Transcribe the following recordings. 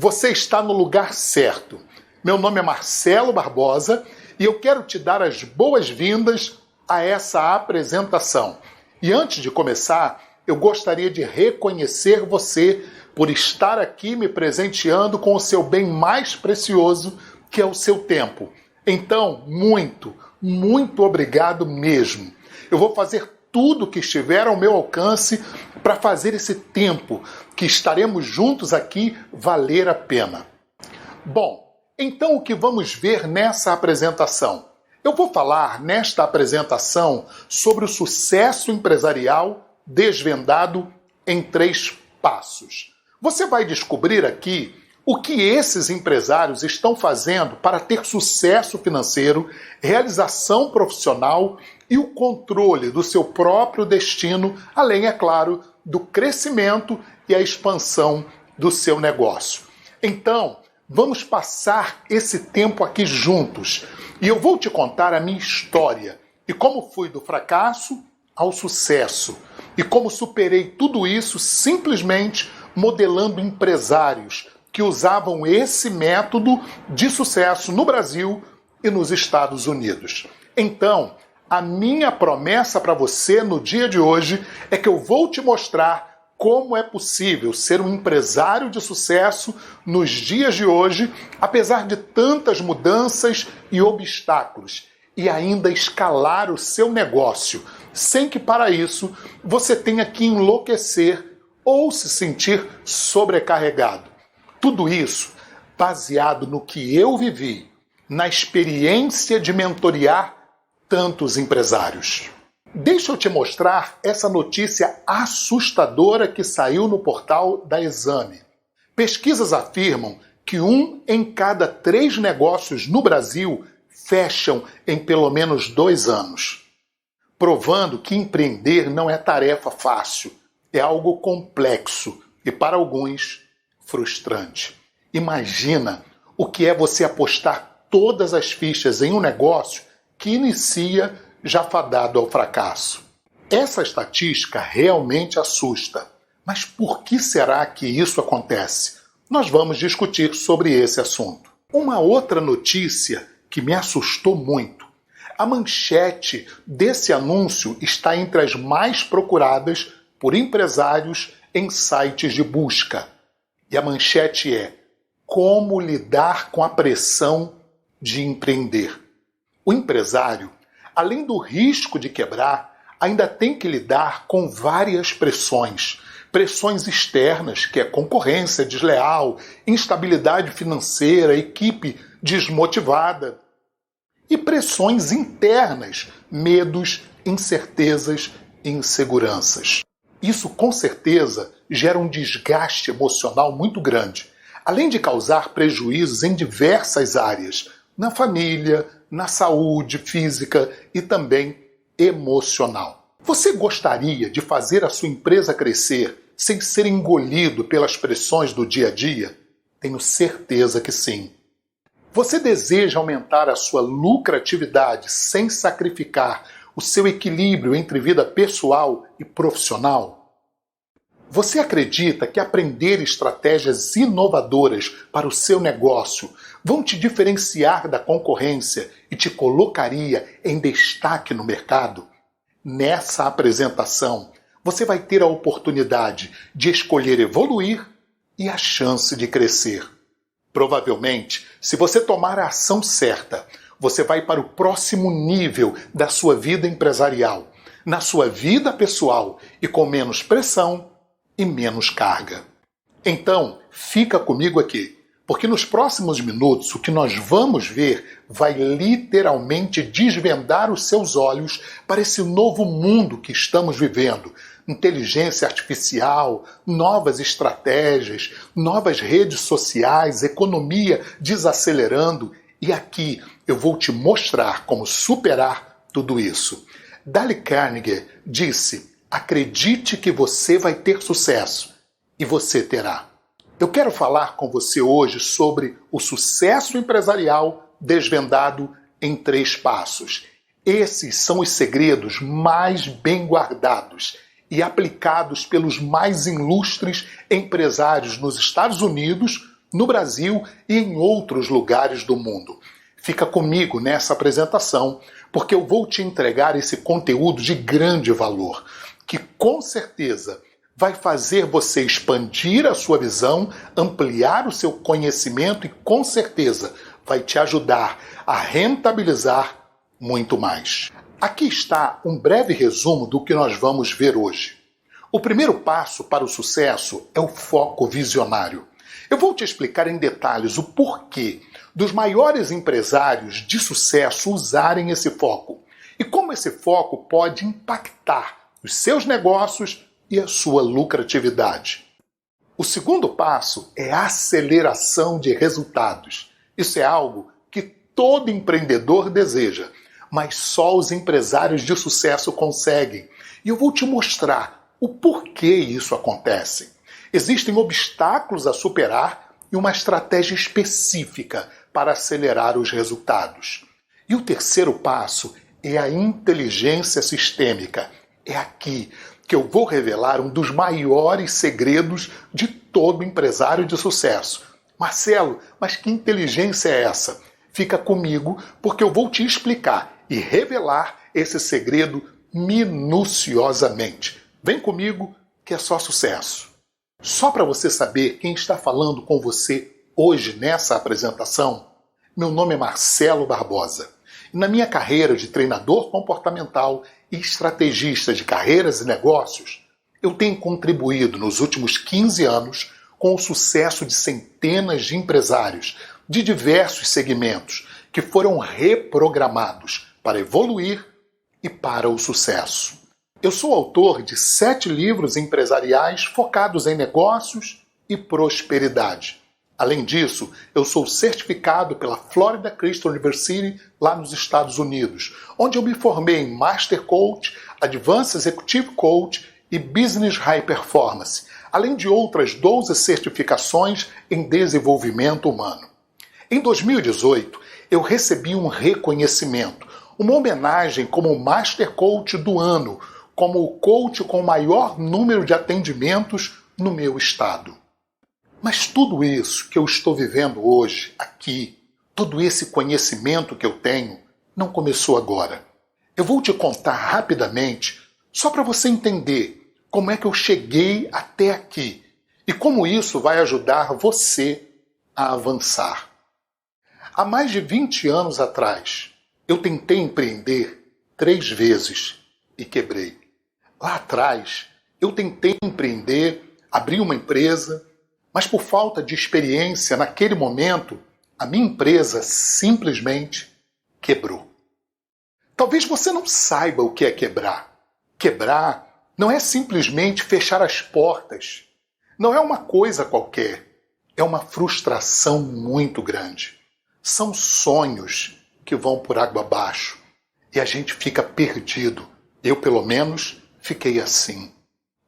Você está no lugar certo. Meu nome é Marcelo Barbosa e eu quero te dar as boas-vindas a essa apresentação. E antes de começar, eu gostaria de reconhecer você por estar aqui me presenteando com o seu bem mais precioso, que é o seu tempo. Então, muito obrigado mesmo. Eu vou fazer tudo que estiver ao meu alcance para fazer esse tempo que estaremos juntos aqui valer a pena. Bom, então o que vamos ver nessa apresentação? Eu vou falar nesta apresentação sobre o sucesso empresarial desvendado em 3 passos. Você vai descobrir aqui o que esses empresários estão fazendo para ter sucesso financeiro, realização profissional e o controle do seu próprio destino, além, é claro, do crescimento e a expansão do seu negócio. Então, vamos passar esse tempo aqui juntos e eu vou te contar a minha história e como fui do fracasso ao sucesso e como superei tudo isso simplesmente modelando empresários que usavam esse método de sucesso no Brasil e nos Estados Unidos. Então, a minha promessa para você no dia de hoje é que eu vou te mostrar como é possível ser um empresário de sucesso nos dias de hoje, apesar de tantas mudanças e obstáculos, e ainda escalar o seu negócio, sem que para isso você tenha que enlouquecer ou se sentir sobrecarregado. Tudo isso baseado no que eu vivi, na experiência de mentorear tantos empresários. Deixa eu te mostrar essa notícia assustadora que saiu no portal da Exame. Pesquisas afirmam que 1 em cada 3 negócios no Brasil fecham em pelo menos 2 anos, provando que empreender não é tarefa fácil, é algo complexo e, para alguns, frustrante. Imagina o que é você apostar todas as fichas em um negócio que inicia já fadado ao fracasso. Essa estatística realmente assusta. Mas por que será que isso acontece? Nós vamos discutir sobre esse assunto. Uma outra notícia que me assustou muito. A manchete desse anúncio está entre as mais procuradas por empresários em sites de busca. E a manchete é: como lidar com a pressão de empreender? O empresário, além do risco de quebrar, ainda tem que lidar com várias pressões. Pressões externas, que é concorrência desleal, instabilidade financeira, equipe desmotivada. E pressões internas, medos, incertezas e inseguranças. Isso, com certeza, gera um desgaste emocional muito grande, além de causar prejuízos em diversas áreas, na família, na saúde física e também emocional. Você gostaria de fazer a sua empresa crescer sem ser engolido pelas pressões do dia a dia? Tenho certeza que sim. Você deseja aumentar a sua lucratividade sem sacrificar o seu equilíbrio entre vida pessoal e profissional? Você acredita que aprender estratégias inovadoras para o seu negócio vão te diferenciar da concorrência e te colocaria em destaque no mercado? Nessa apresentação, você vai ter a oportunidade de escolher evoluir e a chance de crescer. Provavelmente, se você tomar a ação certa, você vai para o próximo nível da sua vida empresarial, na sua vida pessoal e com menos pressão e menos carga. Então, fica comigo aqui, porque nos próximos minutos o que nós vamos ver vai literalmente desvendar os seus olhos para esse novo mundo que estamos vivendo. Inteligência artificial, novas estratégias, novas redes sociais, economia desacelerando. E aqui eu vou te mostrar como superar tudo isso. Dale Carnegie disse: acredite que você vai ter sucesso, e você terá. Eu quero falar com você hoje sobre o sucesso empresarial desvendado em 3 passos. Esses são os segredos mais bem guardados e aplicados pelos mais ilustres empresários nos Estados Unidos, no Brasil e em outros lugares do mundo. Fica comigo nessa apresentação, porque eu vou te entregar esse conteúdo de grande valor, que com certeza vai fazer você expandir a sua visão, ampliar o seu conhecimento e com certeza vai te ajudar a rentabilizar muito mais. Aqui está um breve resumo do que nós vamos ver hoje. O primeiro passo para o sucesso é o foco visionário. Eu vou te explicar em detalhes o porquê dos maiores empresários de sucesso usarem esse foco e como esse foco pode impactar os seus negócios e a sua lucratividade. O segundo passo é a aceleração de resultados. Isso é algo que todo empreendedor deseja, mas só os empresários de sucesso conseguem. E eu vou te mostrar o porquê isso acontece. Existem obstáculos a superar e uma estratégia específica para acelerar os resultados. E o terceiro passo é a inteligência sistêmica. É aqui que eu vou revelar um dos maiores segredos de todo empresário de sucesso. Marcelo, mas que inteligência é essa? Fica comigo porque eu vou te explicar e revelar esse segredo minuciosamente. Vem comigo que é só sucesso. Só para você saber quem está falando com você hoje nessa apresentação, meu nome é Marcelo Barbosa. E na minha carreira de treinador comportamental e estrategista de carreiras e negócios, eu tenho contribuído nos últimos 15 anos com o sucesso de centenas de empresários de diversos segmentos que foram reprogramados para evoluir e para o sucesso. Eu sou autor de 7 livros empresariais focados em negócios e prosperidade. Além disso, eu sou certificado pela Florida Christian University, lá nos Estados Unidos, onde eu me formei em Master Coach, Advanced Executive Coach e Business High Performance, além de outras 12 certificações em desenvolvimento humano. Em 2018, eu recebi um reconhecimento, uma homenagem como Master Coach do Ano, como o coach com o maior número de atendimentos no meu estado. Mas tudo isso que eu estou vivendo hoje, aqui, todo esse conhecimento que eu tenho, não começou agora. Eu vou te contar rapidamente, só para você entender como é que eu cheguei até aqui e como isso vai ajudar você a avançar. Há mais de 20 anos atrás, eu tentei empreender 3 vezes e quebrei. Lá atrás, eu tentei empreender, abrir uma empresa, mas por falta de experiência naquele momento, a minha empresa simplesmente quebrou. Talvez você não saiba o que é quebrar. Quebrar não é simplesmente fechar as portas. Não é uma coisa qualquer. É uma frustração muito grande. São sonhos que vão por água abaixo e a gente fica perdido. Eu, pelo menos, fiquei assim.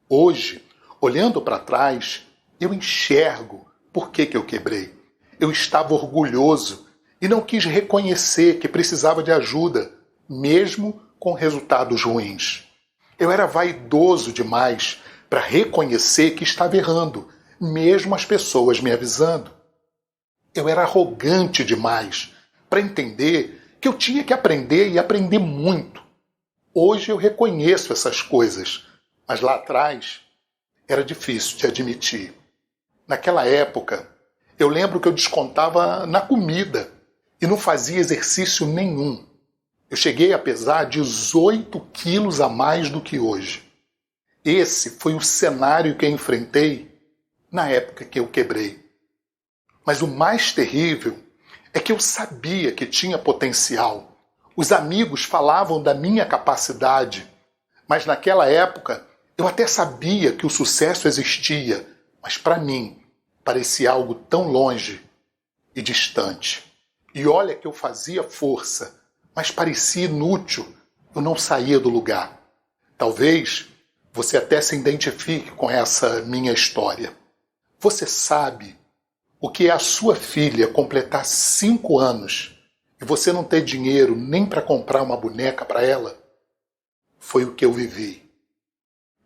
Hoje, olhando para trás, eu enxergo por que eu quebrei. Eu estava orgulhoso e não quis reconhecer que precisava de ajuda, mesmo com resultados ruins. Eu era vaidoso demais para reconhecer que estava errando, mesmo as pessoas me avisando. Eu era arrogante demais para entender que eu tinha que aprender e aprender muito. Hoje eu reconheço essas coisas, mas lá atrás era difícil de admitir. Naquela época, eu lembro que eu descontava na comida e não fazia exercício nenhum. Eu cheguei a pesar 18 quilos a mais do que hoje. Esse foi o cenário que eu enfrentei na época que eu quebrei. Mas o mais terrível é que eu sabia que tinha potencial. Os amigos falavam da minha capacidade, mas naquela época eu até sabia que o sucesso existia, mas para mim parecia algo tão longe e distante. E olha que eu fazia força, mas parecia inútil, eu não saía do lugar. Talvez você até se identifique com essa minha história. Você sabe o que é a sua filha completar 5 anos e você não ter dinheiro nem para comprar uma boneca para ela? Foi o que eu vivi.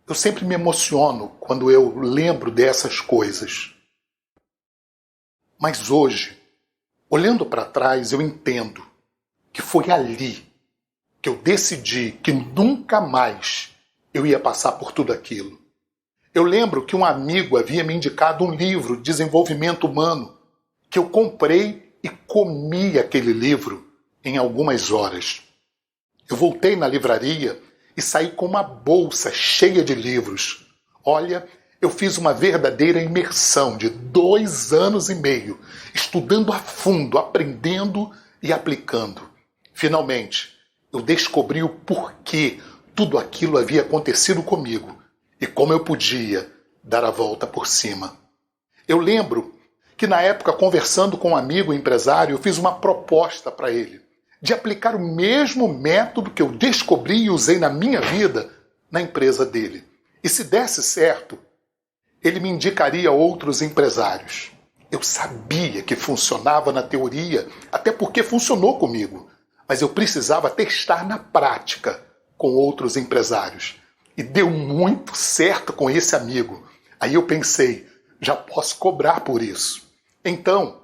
Eu sempre me emociono quando eu lembro dessas coisas. Mas hoje, olhando para trás, eu entendo que foi ali que eu decidi que nunca mais eu ia passar por tudo aquilo. Eu lembro que um amigo havia me indicado um livro de desenvolvimento humano, que eu comprei e comi aquele livro em algumas horas. Eu voltei na livraria e saí com uma bolsa cheia de livros. Olha, eu fiz uma verdadeira imersão de 2 anos e meio, estudando a fundo, aprendendo e aplicando. Finalmente, eu descobri o porquê tudo aquilo havia acontecido comigo e como eu podia dar a volta por cima. Eu lembro que na época, conversando com um amigo empresário, eu fiz uma proposta para ele de aplicar o mesmo método que eu descobri e usei na minha vida na empresa dele. E se desse certo, ele me indicaria outros empresários. Eu sabia que funcionava na teoria, até porque funcionou comigo, mas eu precisava testar na prática com outros empresários. E deu muito certo com esse amigo. Aí eu pensei, já posso cobrar por isso. Então,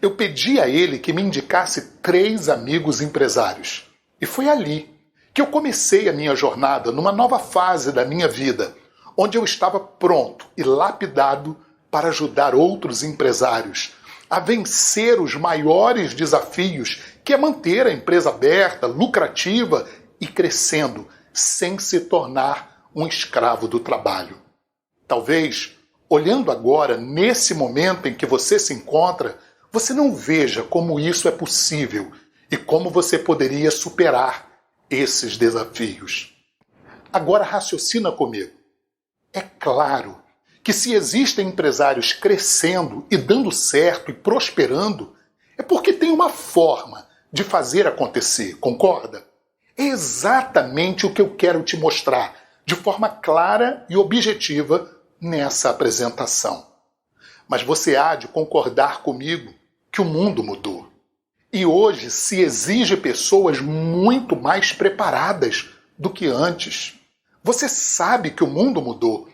eu pedi a ele que me indicasse 3 amigos empresários. E foi ali que eu comecei a minha jornada numa nova fase da minha vida, onde eu estava pronto e lapidado para ajudar outros empresários a vencer os maiores desafios, que é manter a empresa aberta, lucrativa e crescendo, sem se tornar um escravo do trabalho. Talvez, olhando agora, nesse momento em que você se encontra, você não veja como isso é possível e como você poderia superar esses desafios. Agora raciocina comigo. É claro que se existem empresários crescendo e dando certo e prosperando, é porque tem uma forma de fazer acontecer, concorda? É exatamente o que eu quero te mostrar, de forma clara e objetiva, nessa apresentação. Mas você há de concordar comigo que o mundo mudou. E hoje se exige pessoas muito mais preparadas do que antes. Você sabe que o mundo mudou,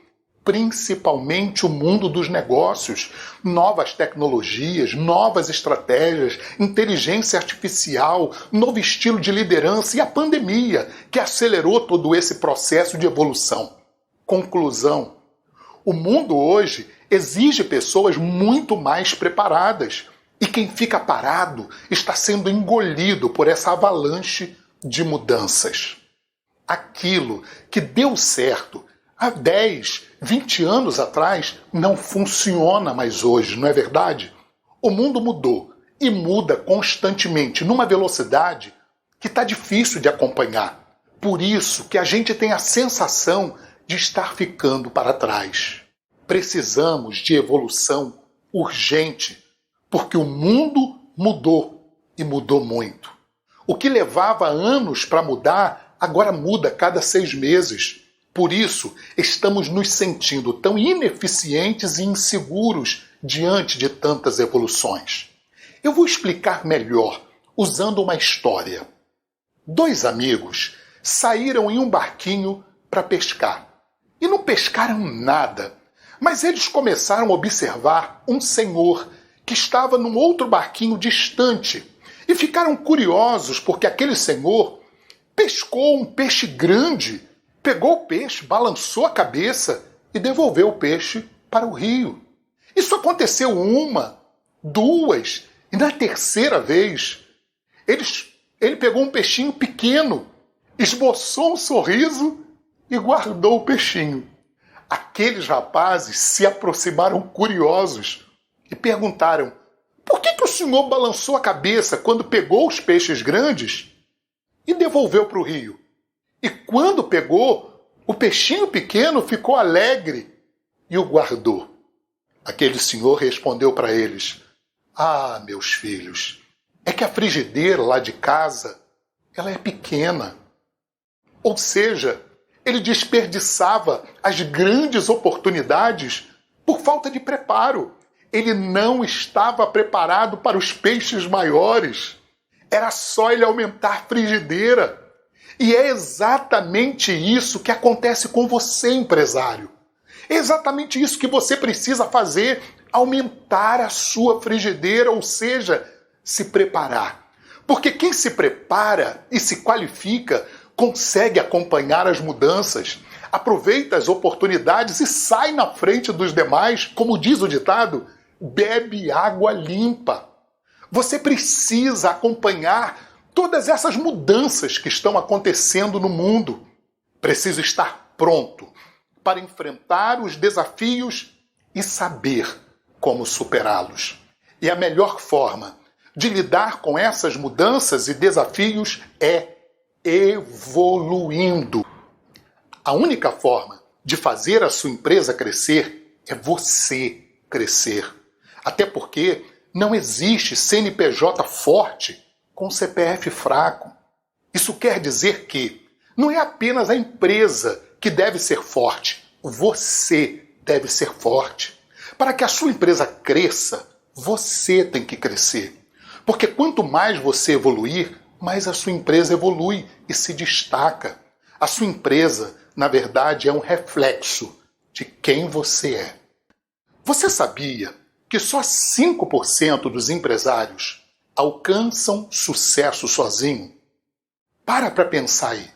principalmente o mundo dos negócios, novas tecnologias, novas estratégias, inteligência artificial, novo estilo de liderança e a pandemia, que acelerou todo esse processo de evolução. Conclusão: o mundo hoje exige pessoas muito mais preparadas, e quem fica parado está sendo engolido por essa avalanche de mudanças. Aquilo que deu certo há 10, 20 anos atrás não funciona mais hoje, não é verdade? O mundo mudou e muda constantemente, numa velocidade que está difícil de acompanhar. Por isso que a gente tem a sensação de estar ficando para trás. Precisamos de evolução urgente, porque o mundo mudou e mudou muito. O que levava anos para mudar, agora muda a cada 6 meses. Por isso, estamos nos sentindo tão ineficientes e inseguros diante de tantas evoluções. Eu vou explicar melhor usando uma história. 2 amigos saíram em um barquinho para pescar. E não pescaram nada, mas eles começaram a observar um senhor que estava num outro barquinho distante e ficaram curiosos porque aquele senhor pescou um peixe grande, pegou o peixe, balançou a cabeça e devolveu o peixe para o rio. Isso aconteceu 1, 2 e na 3ª vez ele pegou um peixinho pequeno, esboçou um sorriso e guardou o peixinho. Aqueles rapazes se aproximaram curiosos e perguntaram: por que o senhor balançou a cabeça quando pegou os peixes grandes e devolveu para o rio? E quando pegou, o peixinho pequeno ficou alegre e o guardou. Aquele senhor respondeu para eles: ah, meus filhos, é que a frigideira lá de casa, ela é pequena. Ou seja, ele desperdiçava as grandes oportunidades por falta de preparo. Ele não estava preparado para os peixes maiores. Era só ele aumentar a frigideira. E é exatamente isso que acontece com você, empresário. É exatamente isso que você precisa fazer aumentar a sua frigideira, ou seja, se preparar. Porque quem se prepara e se qualifica consegue acompanhar as mudanças, aproveita as oportunidades e sai na frente dos demais, como diz o ditado, bebe água limpa. Você precisa acompanhar todas essas mudanças que estão acontecendo no mundo. Precisa estar pronto para enfrentar os desafios e saber como superá-los. E a melhor forma de lidar com essas mudanças e desafios é evoluindo. A única forma de fazer a sua empresa crescer é você crescer. Até porque não existe CNPJ forte com CPF fraco. Isso quer dizer que não é apenas a empresa que deve ser forte, você deve ser forte. Para que a sua empresa cresça, você tem que crescer. Porque quanto mais você evoluir, mais a sua empresa evolui e se destaca. A sua empresa, na verdade, é um reflexo de quem você é. Você sabia que só 5% dos empresários alcançam sucesso sozinho? Para pensar aí.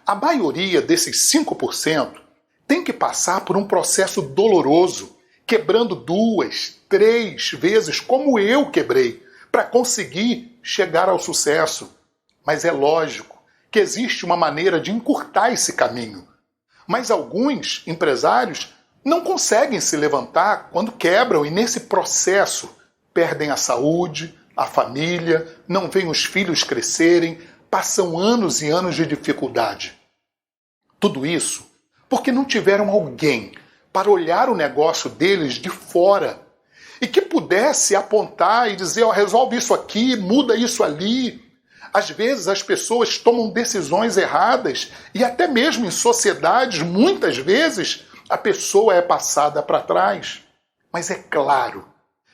A maioria desses 5% tem que passar por um processo doloroso, quebrando 2, 3 vezes, como eu quebrei, para conseguir chegar ao sucesso. Mas é lógico que existe uma maneira de encurtar esse caminho. Mas alguns empresários não conseguem se levantar quando quebram e nesse processo perdem a saúde, a família, não veem os filhos crescerem, passam anos e anos de dificuldade. Tudo isso porque não tiveram alguém para olhar o negócio deles de fora e que pudesse apontar e dizer, resolve isso aqui, muda isso ali. Às vezes as pessoas tomam decisões erradas e até mesmo em sociedades, muitas vezes, a pessoa é passada para trás. Mas é claro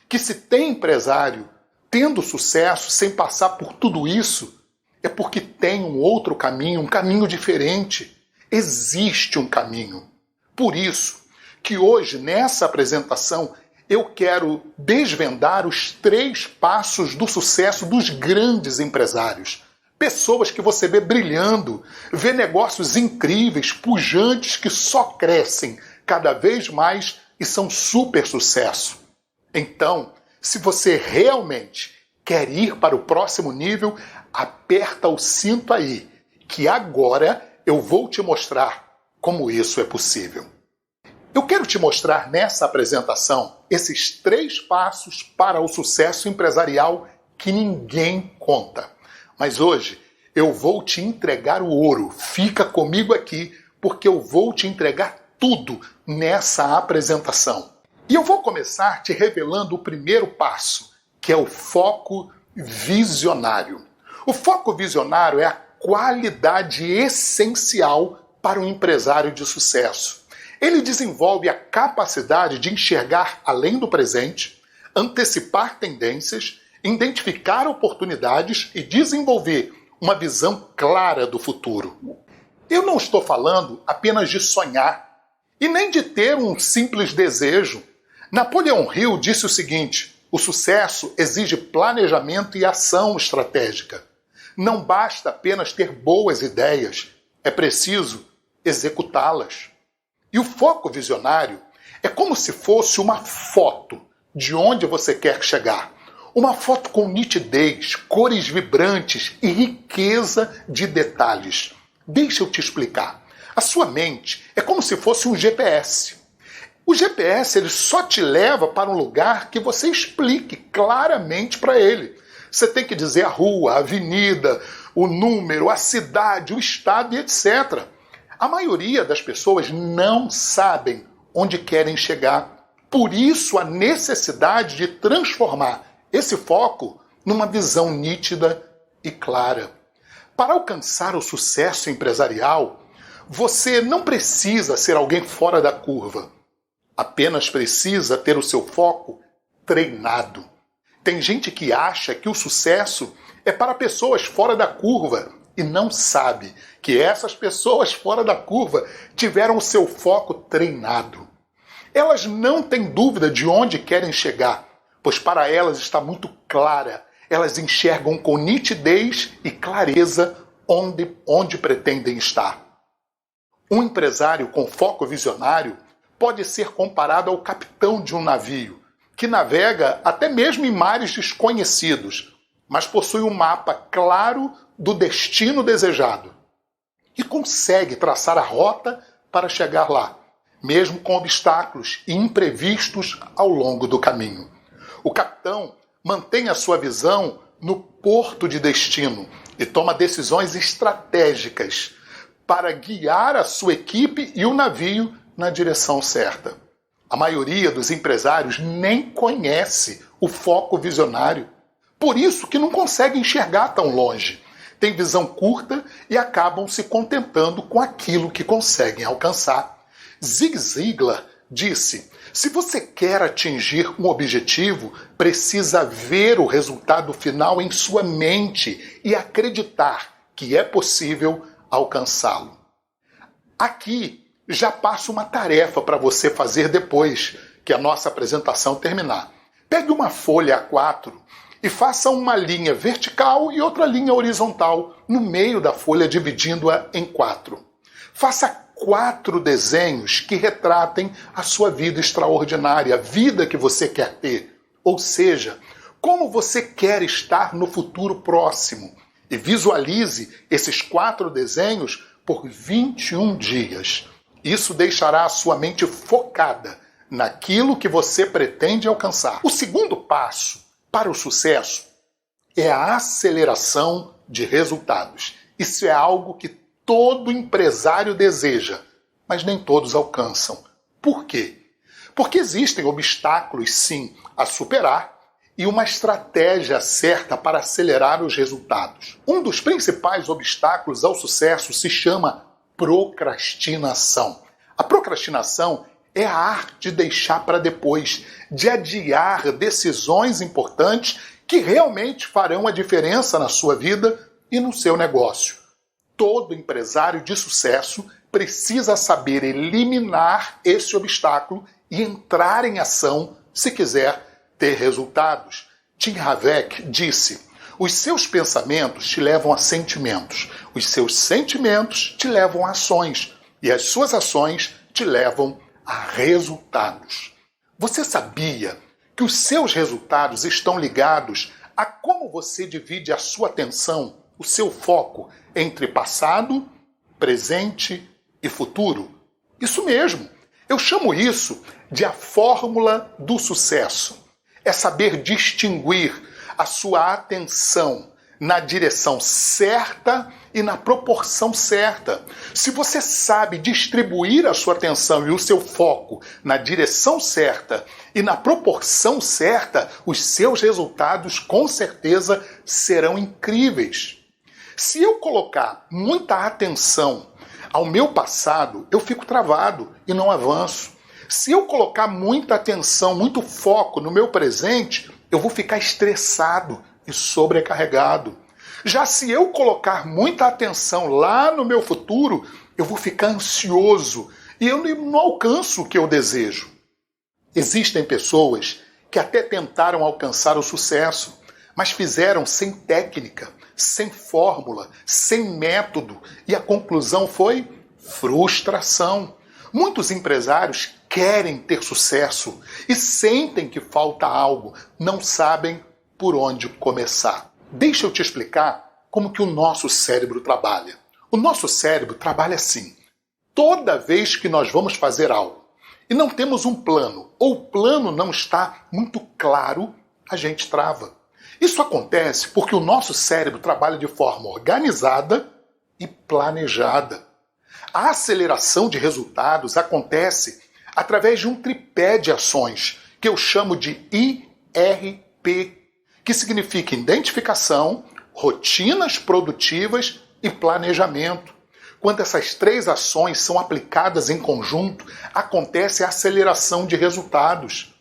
que se tem empresário tendo sucesso sem passar por tudo isso, é porque tem um outro caminho, um caminho diferente. Existe um caminho. Por isso que hoje, nessa apresentação, eu quero desvendar os 3 passos do sucesso dos grandes empresários. Pessoas que você vê brilhando, vê negócios incríveis, pujantes, que só crescem cada vez mais e são super sucesso. Então, se você realmente quer ir para o próximo nível, aperta o cinto aí, que agora eu vou te mostrar como isso é possível. Eu quero te mostrar nessa apresentação esses 3 passos para o sucesso empresarial que ninguém conta. Mas hoje eu vou te entregar o ouro. Fica comigo aqui porque eu vou te entregar tudo nessa apresentação. E eu vou começar te revelando o primeiro passo, que é o foco visionário. O foco visionário é a qualidade essencial para um empresário de sucesso. Ele desenvolve a capacidade de enxergar além do presente, antecipar tendências, identificar oportunidades e desenvolver uma visão clara do futuro. Eu não estou falando apenas de sonhar e nem de ter um simples desejo. Napoleão Hill disse o seguinte: o sucesso exige planejamento e ação estratégica. Não basta apenas ter boas ideias, é preciso executá-las. E o foco visionário é como se fosse uma foto de onde você quer chegar. Uma foto com nitidez, cores vibrantes e riqueza de detalhes. Deixa eu te explicar. A sua mente é como se fosse um GPS. O GPS ele só te leva para um lugar que você explique claramente para ele. Você tem que dizer a rua, a avenida, o número, a cidade, o estado e etc. A maioria das pessoas não sabem onde querem chegar. Por isso a necessidade de transformar esse foco numa visão nítida e clara. Para alcançar o sucesso empresarial, você não precisa ser alguém fora da curva. Apenas precisa ter o seu foco treinado. Tem gente que acha que o sucesso é para pessoas fora da curva e não sabe que essas pessoas fora da curva tiveram o seu foco treinado. Elas não têm dúvida de onde querem chegar, pois para elas está muito clara. Elas enxergam com nitidez e clareza onde pretendem estar. Um empresário com foco visionário pode ser comparado ao capitão de um navio, que navega até mesmo em mares desconhecidos, mas possui um mapa claro do destino desejado e consegue traçar a rota para chegar lá, mesmo com obstáculos e imprevistos ao longo do caminho. O capitão mantém a sua visão no porto de destino e toma decisões estratégicas para guiar a sua equipe e o navio na direção certa. A maioria dos empresários nem conhece o foco visionário, por isso que não consegue enxergar tão longe. Tem visão curta e acabam se contentando com aquilo que conseguem alcançar. Zig Ziglar disse: se você quer atingir um objetivo, precisa ver o resultado final em sua mente e acreditar que é possível alcançá-lo. Aqui já passo uma tarefa para você fazer depois que a nossa apresentação terminar. Pegue uma folha A4 e faça uma linha vertical e outra linha horizontal no meio da folha, dividindo-a em 4. Faça 4 desenhos que retratem a sua vida extraordinária, a vida que você quer ter. Ou seja, como você quer estar no futuro próximo. E visualize esses 4 desenhos por 21 dias. Isso deixará a sua mente focada naquilo que você pretende alcançar. O segundo passo para o sucesso é a aceleração de resultados. Isso é algo que todo empresário deseja, mas nem todos alcançam. Por quê? Porque existem obstáculos, sim, a superar e uma estratégia certa para acelerar os resultados. Um dos principais obstáculos ao sucesso se chama procrastinação. A procrastinação é a arte de deixar para depois, de adiar decisões importantes que realmente farão a diferença na sua vida e no seu negócio. Todo empresário de sucesso precisa saber eliminar esse obstáculo e entrar em ação se quiser ter resultados. Tim Havek disse: os seus pensamentos te levam a sentimentos, os seus sentimentos te levam a ações e as suas ações te levam a resultados. Você sabia que os seus resultados estão ligados a como você divide a sua atenção, o seu foco entre passado, presente e futuro? Isso mesmo. Eu chamo isso de a fórmula do sucesso. É saber distinguir a sua atenção na direção certa e na proporção certa. Se você sabe distribuir a sua atenção e o seu foco na direção certa e na proporção certa, os seus resultados com certeza serão incríveis. Se eu colocar muita atenção ao meu passado, eu fico travado e não avanço. Se eu colocar muita atenção, muito foco no meu presente, eu vou ficar estressado e sobrecarregado. Já se eu colocar muita atenção lá no meu futuro, eu vou ficar ansioso e eu não alcanço o que eu desejo. Existem pessoas que até tentaram alcançar o sucesso, mas fizeram sem técnica, sem fórmula, sem método, e a conclusão foi frustração. Muitos empresários querem ter sucesso e sentem que falta algo, não sabem por onde começar. Deixa eu te explicar como que o nosso cérebro trabalha. O nosso cérebro trabalha assim. Toda vez que nós vamos fazer algo e não temos um plano, ou o plano não está muito claro, a gente trava. Isso acontece porque o nosso cérebro trabalha de forma organizada e planejada. A aceleração de resultados acontece através de um tripé de ações que eu chamo de IRP, que significa identificação, rotinas produtivas e planejamento. Quando essas 3 ações são aplicadas em conjunto, acontece a aceleração de resultados.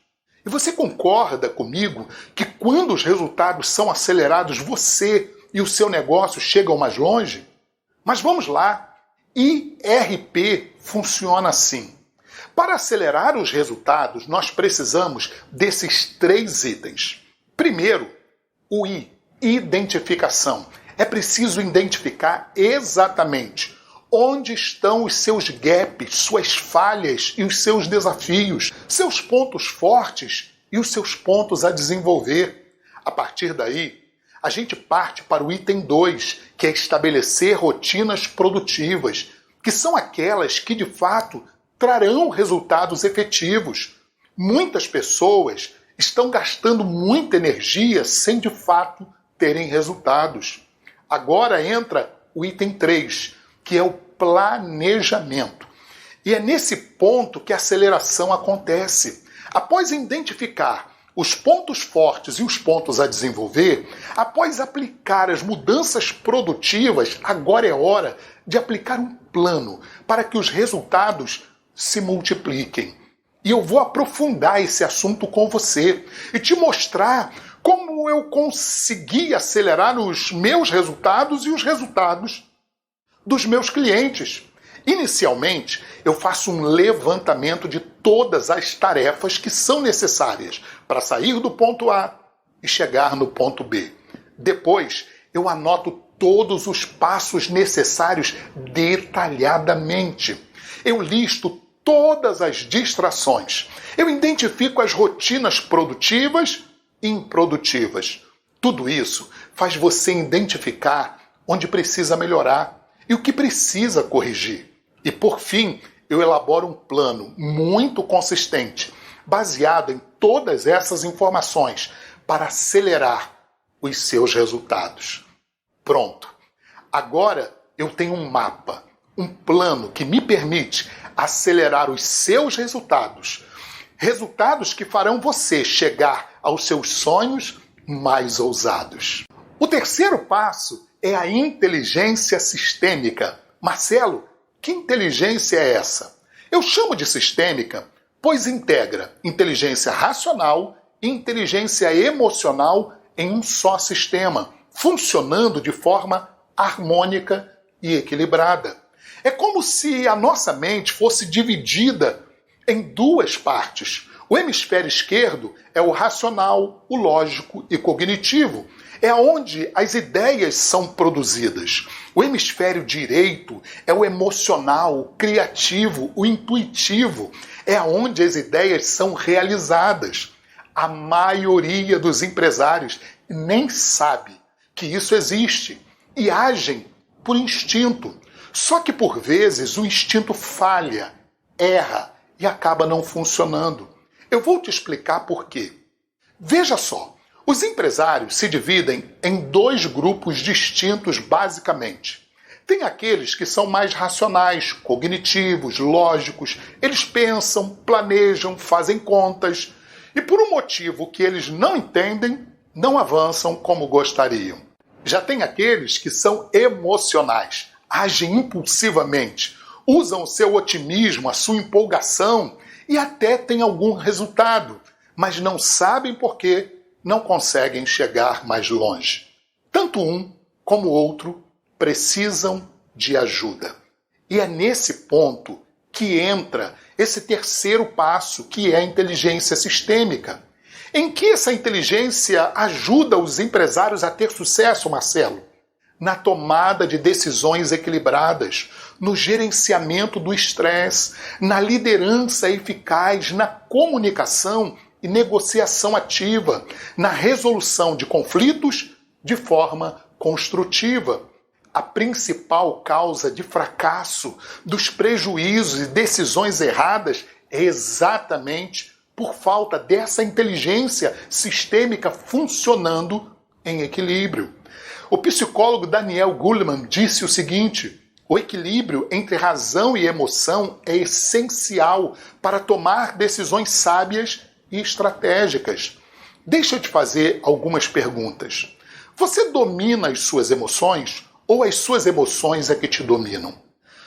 E você concorda comigo que quando os resultados são acelerados, você e o seu negócio chegam mais longe? Mas vamos lá. IRP funciona assim. Para acelerar os resultados, nós precisamos desses 3 itens. Primeiro, o I, identificação. É preciso identificar exatamente onde estão os seus gaps, suas falhas e os seus desafios, seus pontos fortes e os seus pontos a desenvolver. A partir daí, a gente parte para o item 2, que é estabelecer rotinas produtivas, que são aquelas que, de fato, trarão resultados efetivos. Muitas pessoas estão gastando muita energia sem, de fato, terem resultados. Agora entra o item 3, que é o planejamento. E é nesse ponto que a aceleração acontece. Após identificar os pontos fortes e os pontos a desenvolver, após aplicar as mudanças produtivas, agora é hora de aplicar um plano para que os resultados se multipliquem. E eu vou aprofundar esse assunto com você e te mostrar como eu consegui acelerar os meus resultados e os resultados dos meus clientes. Inicialmente, eu faço um levantamento de todas as tarefas que são necessárias para sair do ponto A e chegar no ponto B. Depois, eu anoto todos os passos necessários detalhadamente. Eu listo todas as distrações. Eu identifico as rotinas produtivas e improdutivas. Tudo isso faz você identificar onde precisa melhorar e o que precisa corrigir. E, por fim, eu elaboro um plano muito consistente, baseado em todas essas informações, para acelerar os seus resultados. Pronto. Agora eu tenho um mapa, um plano que me permite acelerar os seus resultados. Resultados que farão você chegar aos seus sonhos mais ousados. O terceiro passo é a inteligência sistêmica. Marcelo, que inteligência é essa? Eu chamo de sistêmica, pois integra inteligência racional e inteligência emocional em um só sistema, funcionando de forma harmônica e equilibrada. É como se a nossa mente fosse dividida em 2 partes. O hemisfério esquerdo é o racional, o lógico e cognitivo. É onde as ideias são produzidas. O hemisfério direito é o emocional, o criativo, o intuitivo. É onde as ideias são realizadas. A maioria dos empresários nem sabe que isso existe e agem por instinto. Só que, por vezes, o instinto falha, erra e acaba não funcionando. Eu vou te explicar por quê. Veja só. Os empresários se dividem em 2 grupos distintos, basicamente. Tem aqueles que são mais racionais, cognitivos, lógicos. Eles pensam, planejam, fazem contas. E por um motivo que eles não entendem, não avançam como gostariam. Já tem aqueles que são emocionais, agem impulsivamente, usam o seu otimismo, a sua empolgação e até têm algum resultado, mas não sabem por quê. Não conseguem chegar mais longe. Tanto um como o outro precisam de ajuda. E é nesse ponto que entra esse terceiro passo, que é a inteligência sistêmica. Em que essa inteligência ajuda os empresários a ter sucesso, Marcelo? Na tomada de decisões equilibradas, no gerenciamento do estresse, na liderança eficaz, na comunicação e negociação ativa, na resolução de conflitos de forma construtiva. A principal causa de fracasso, dos prejuízos e decisões erradas é exatamente por falta dessa inteligência sistêmica funcionando em equilíbrio. O psicólogo Daniel Goleman disse o seguinte: o equilíbrio entre razão e emoção é essencial para tomar decisões sábias e estratégicas. Deixa eu te fazer algumas perguntas. Você domina as suas emoções ou as suas emoções é que te dominam?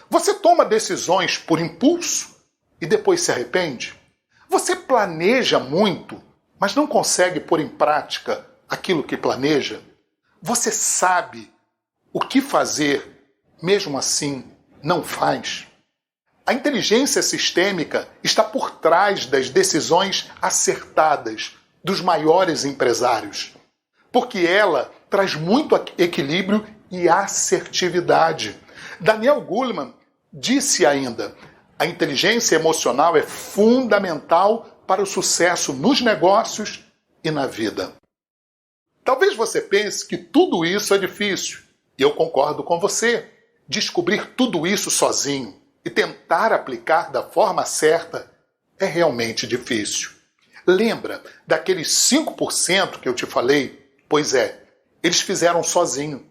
Você toma decisões por impulso e depois se arrepende? Você planeja muito, mas não consegue pôr em prática aquilo que planeja? Você sabe o que fazer, mesmo assim não faz? A inteligência sistêmica está por trás das decisões acertadas dos maiores empresários, porque ela traz muito equilíbrio e assertividade. Daniel Goleman disse ainda: a inteligência emocional é fundamental para o sucesso nos negócios e na vida. Talvez você pense que tudo isso é difícil, e eu concordo com você. Descobrir tudo isso sozinho e tentar aplicar da forma certa é realmente difícil. Lembra daqueles 5% que eu te falei? Pois é, eles fizeram sozinho.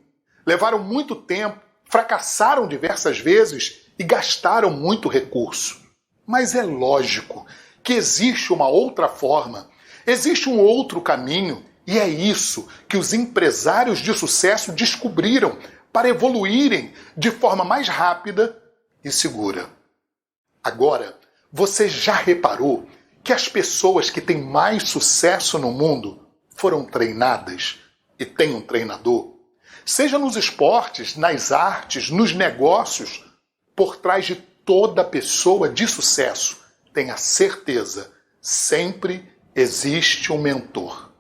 Levaram muito tempo, fracassaram diversas vezes e gastaram muito recurso. Mas é lógico que existe uma outra forma, existe um outro caminho, e é isso que os empresários de sucesso descobriram para evoluírem de forma mais rápida e segura. Agora, você já reparou que as pessoas que têm mais sucesso no mundo foram treinadas e têm um treinador? Seja nos esportes, nas artes, nos negócios, por trás de toda pessoa de sucesso, tenha certeza, sempre existe um mentor.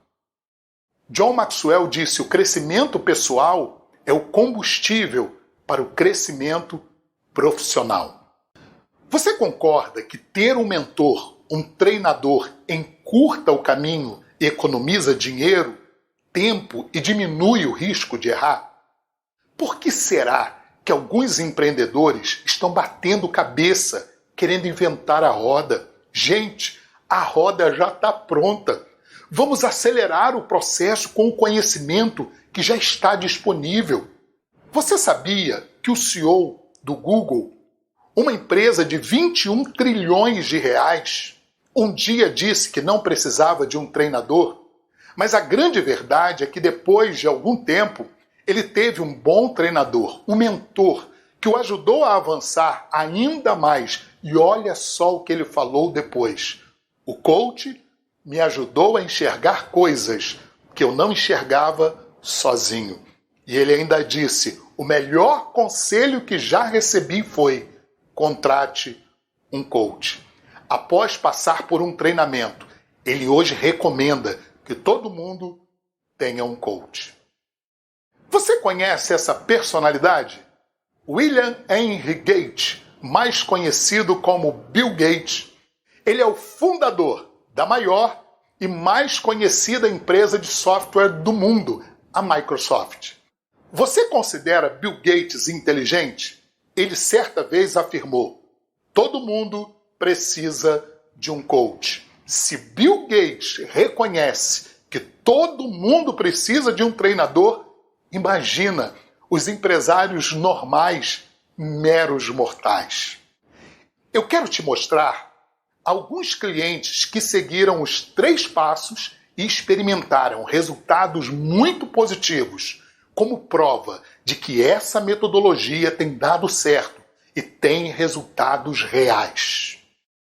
John Maxwell disse: o crescimento pessoal é o combustível para o crescimento profissional. Você concorda que ter um mentor, um treinador, encurta o caminho e economiza dinheiro, tempo e diminui o risco de errar? Por que será que alguns empreendedores estão batendo cabeça querendo inventar a roda? Gente, a roda já está pronta. Vamos acelerar o processo com o conhecimento que já está disponível. Você sabia que o CEO do Google, uma empresa de 21 trilhões de reais, um dia disse que não precisava de um treinador? Mas a grande verdade é que depois de algum tempo, ele teve um bom treinador, um mentor, que o ajudou a avançar ainda mais. E olha só o que ele falou depois. O coach me ajudou a enxergar coisas que eu não enxergava sozinho. E ele ainda disse: o melhor conselho que já recebi foi: contrate um coach. Após passar por um treinamento, ele hoje recomenda que todo mundo tenha um coach. Você conhece essa personalidade? William Henry Gates, mais conhecido como Bill Gates. Ele é o fundador da maior e mais conhecida empresa de software do mundo, a Microsoft. Você considera Bill Gates inteligente? Ele certa vez afirmou: todo mundo precisa de um coach. Se Bill Gates reconhece que todo mundo precisa de um treinador, imagina os empresários normais, meros mortais. Eu quero te mostrar alguns clientes que seguiram os 3 passos e experimentaram resultados muito positivos, como prova de que essa metodologia tem dado certo e tem resultados reais.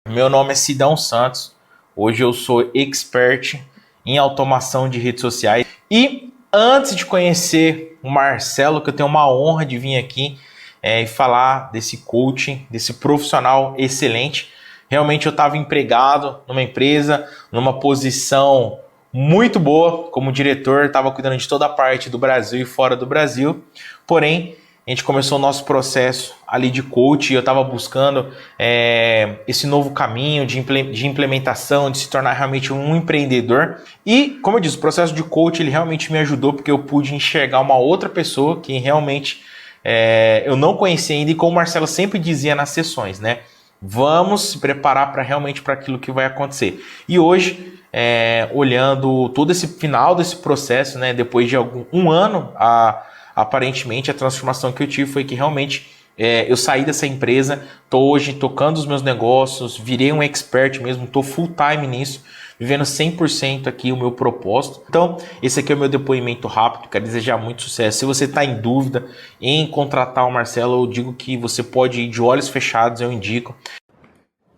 Meu nome é Sidão Santos, hoje eu sou expert em automação de redes sociais e antes de conhecer o Marcelo, que eu tenho uma honra de vir aqui e falar desse coaching, desse profissional excelente. Realmente eu estava empregado numa empresa, numa posição muito boa como diretor, estava cuidando de toda a parte do Brasil e fora do Brasil. Porém, a gente começou o nosso processo ali de coach e eu estava buscando esse novo caminho de implementação, de se tornar realmente um empreendedor. E, como eu disse, o processo de coach ele realmente me ajudou porque eu pude enxergar uma outra pessoa que realmente eu não conhecia ainda e como o Marcelo sempre dizia nas sessões, né? Vamos se preparar para realmente para aquilo que vai acontecer. E hoje, olhando todo esse final desse processo, né, depois de um ano, aparentemente a transformação que eu tive foi que realmente eu saí dessa empresa, estou hoje tocando os meus negócios, virei um expert mesmo, estou full time nisso, vivendo 100% aqui o meu propósito. Então, esse aqui é o meu depoimento rápido, quero desejar muito sucesso. Se você está em dúvida em contratar o Marcelo, eu digo que você pode ir de olhos fechados, eu indico.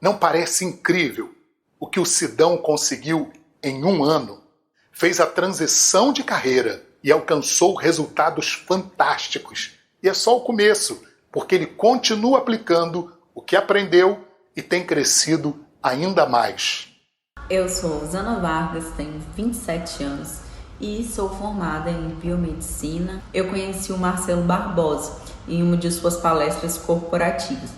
Não parece incrível o que o Sidão conseguiu em um ano? Fez a transição de carreira e alcançou resultados fantásticos. E é só o começo, porque ele continua aplicando o que aprendeu e tem crescido ainda mais. Eu sou Zana Vargas, tenho 27 anos e sou formada em biomedicina. Eu conheci o Marcelo Barbosa em uma de suas palestras corporativas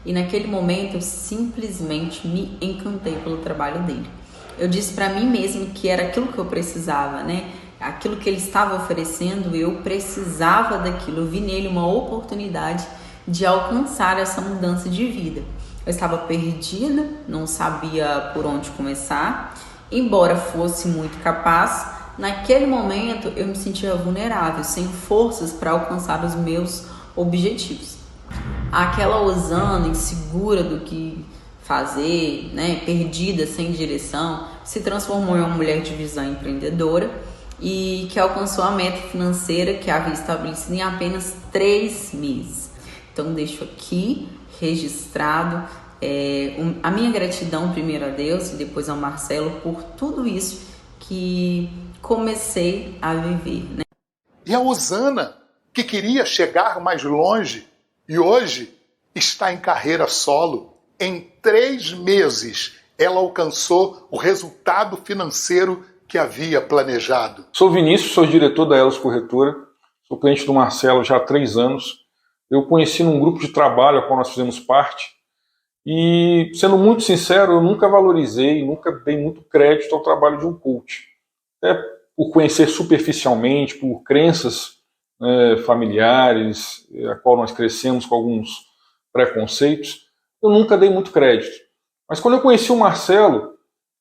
e naquele momento eu simplesmente me encantei pelo trabalho dele. Eu disse para mim mesma que era aquilo que eu precisava, né? Aquilo que ele estava oferecendo, eu precisava daquilo. Eu vi nele uma oportunidade de alcançar essa mudança de vida. Eu estava perdida, não sabia por onde começar. Embora fosse muito capaz, naquele momento eu me sentia vulnerável, sem forças para alcançar os meus objetivos. Aquela Osana insegura do que fazer, né, perdida, sem direção, se transformou em uma mulher de visão empreendedora e que alcançou a meta financeira que havia estabelecido em apenas 3 meses. Então deixo aqui registrado a minha gratidão primeiro a Deus e depois ao Marcelo por tudo isso que comecei a viver, né? E a Osana, que queria chegar mais longe e hoje está em carreira solo, em 3 meses ela alcançou o resultado financeiro que havia planejado. Sou Vinícius, sou diretor da Elos Corretora, sou cliente do Marcelo já há 3 anos. Eu conheci num grupo de trabalho ao qual nós fizemos parte e, sendo muito sincero, eu nunca valorizei, nunca dei muito crédito ao trabalho de um coach. Até por conhecer superficialmente, por crenças familiares, a qual nós crescemos com alguns preconceitos, eu nunca dei muito crédito. Mas quando eu conheci o Marcelo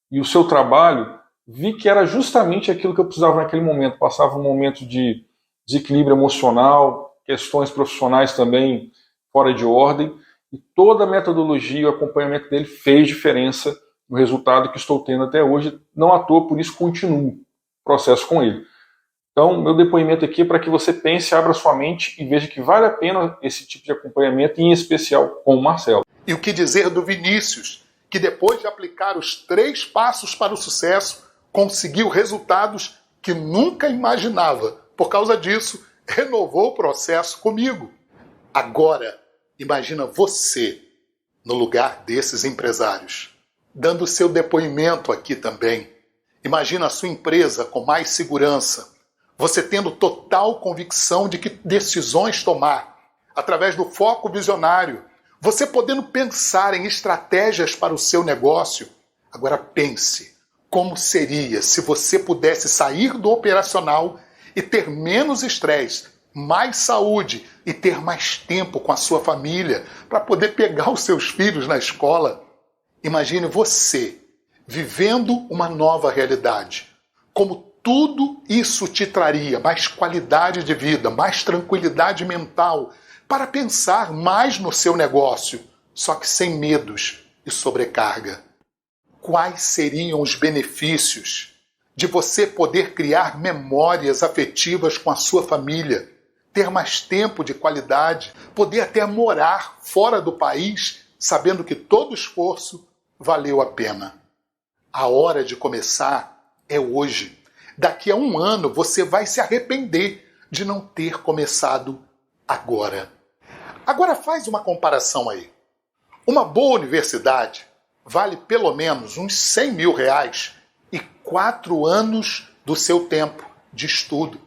e o seu trabalho, vi que era justamente aquilo que eu precisava naquele momento. Passava um momento de desequilíbrio emocional, questões profissionais também fora de ordem, e toda a metodologia e o acompanhamento dele fez diferença no resultado que estou tendo até hoje. Não à toa, por isso continuo o processo com ele. Então, meu depoimento aqui é para que você pense, abra sua mente e veja que vale a pena esse tipo de acompanhamento, em especial com o Marcelo. E o que dizer do Vinícius, que depois de aplicar os 3 passos para o sucesso, conseguiu resultados que nunca imaginava. Por causa disso, renovou o processo comigo. Agora, imagina você no lugar desses empresários, dando seu depoimento aqui também. Imagina a sua empresa com mais segurança, você tendo total convicção de que decisões tomar, através do foco visionário, você podendo pensar em estratégias para o seu negócio. Agora pense, como seria se você pudesse sair do operacional e ter menos estresse, mais saúde e ter mais tempo com a sua família para poder pegar os seus filhos na escola? Imagine você vivendo uma nova realidade. Como tudo isso te traria mais qualidade de vida, mais tranquilidade mental para pensar mais no seu negócio, só que sem medos e sobrecarga. Quais seriam os benefícios de você poder criar memórias afetivas com a sua família, ter mais tempo de qualidade, poder até morar fora do país, sabendo que todo esforço valeu a pena? A hora de começar é hoje. Daqui a 1 ano você vai se arrepender de não ter começado agora. Agora faz uma comparação aí. Uma boa universidade vale pelo menos uns 100 mil reais e 4 anos do seu tempo de estudo.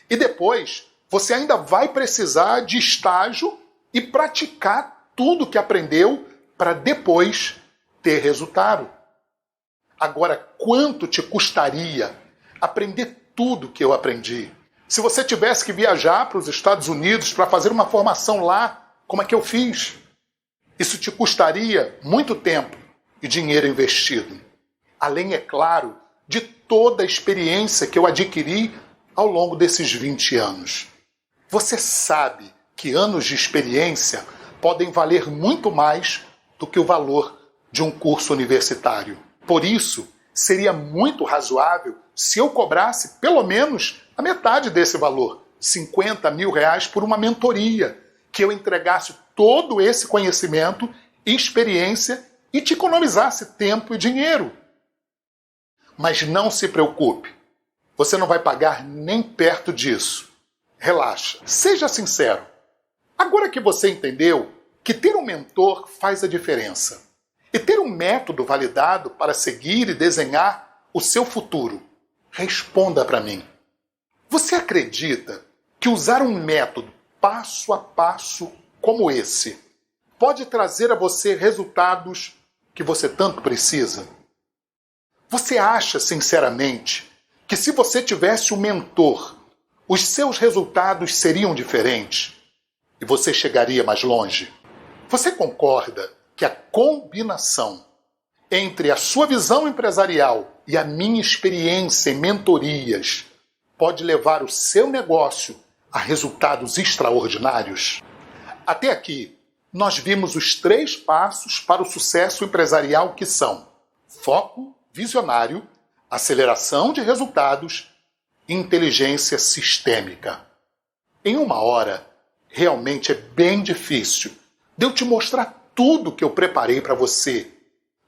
E depois você ainda vai precisar de estágio e praticar tudo que aprendeu para depois ter resultado. Agora, quanto te custaria aprender tudo que eu aprendi? Se você tivesse que viajar para os Estados Unidos para fazer uma formação lá, como é que eu fiz? Isso te custaria muito tempo e dinheiro investido. Além, é claro, de toda a experiência que eu adquiri ao longo desses 20 anos. Você sabe que anos de experiência podem valer muito mais do que o valor de um curso universitário. Por isso, seria muito razoável se eu cobrasse pelo menos a metade desse valor, 50 mil reais por uma mentoria, que eu entregasse todo esse conhecimento e experiência e te economizasse tempo e dinheiro. Mas não se preocupe, você não vai pagar nem perto disso. Relaxa, seja sincero. Agora que você entendeu que ter um mentor faz a diferença. E ter um método validado para seguir e desenhar o seu futuro. Responda para mim. Você acredita que usar um método passo a passo como esse pode trazer a você resultados que você tanto precisa? Você acha, sinceramente, que se você tivesse um mentor, os seus resultados seriam diferentes e você chegaria mais longe? Você concorda que a combinação entre a sua visão empresarial e a minha experiência em mentorias pode levar o seu negócio a resultados extraordinários? Até aqui, nós vimos os 3 passos para o sucesso empresarial que são foco visionário, aceleração de resultados e inteligência sistêmica. Em 1 hora, realmente é bem difícil de eu te mostrar tudo que eu preparei para você.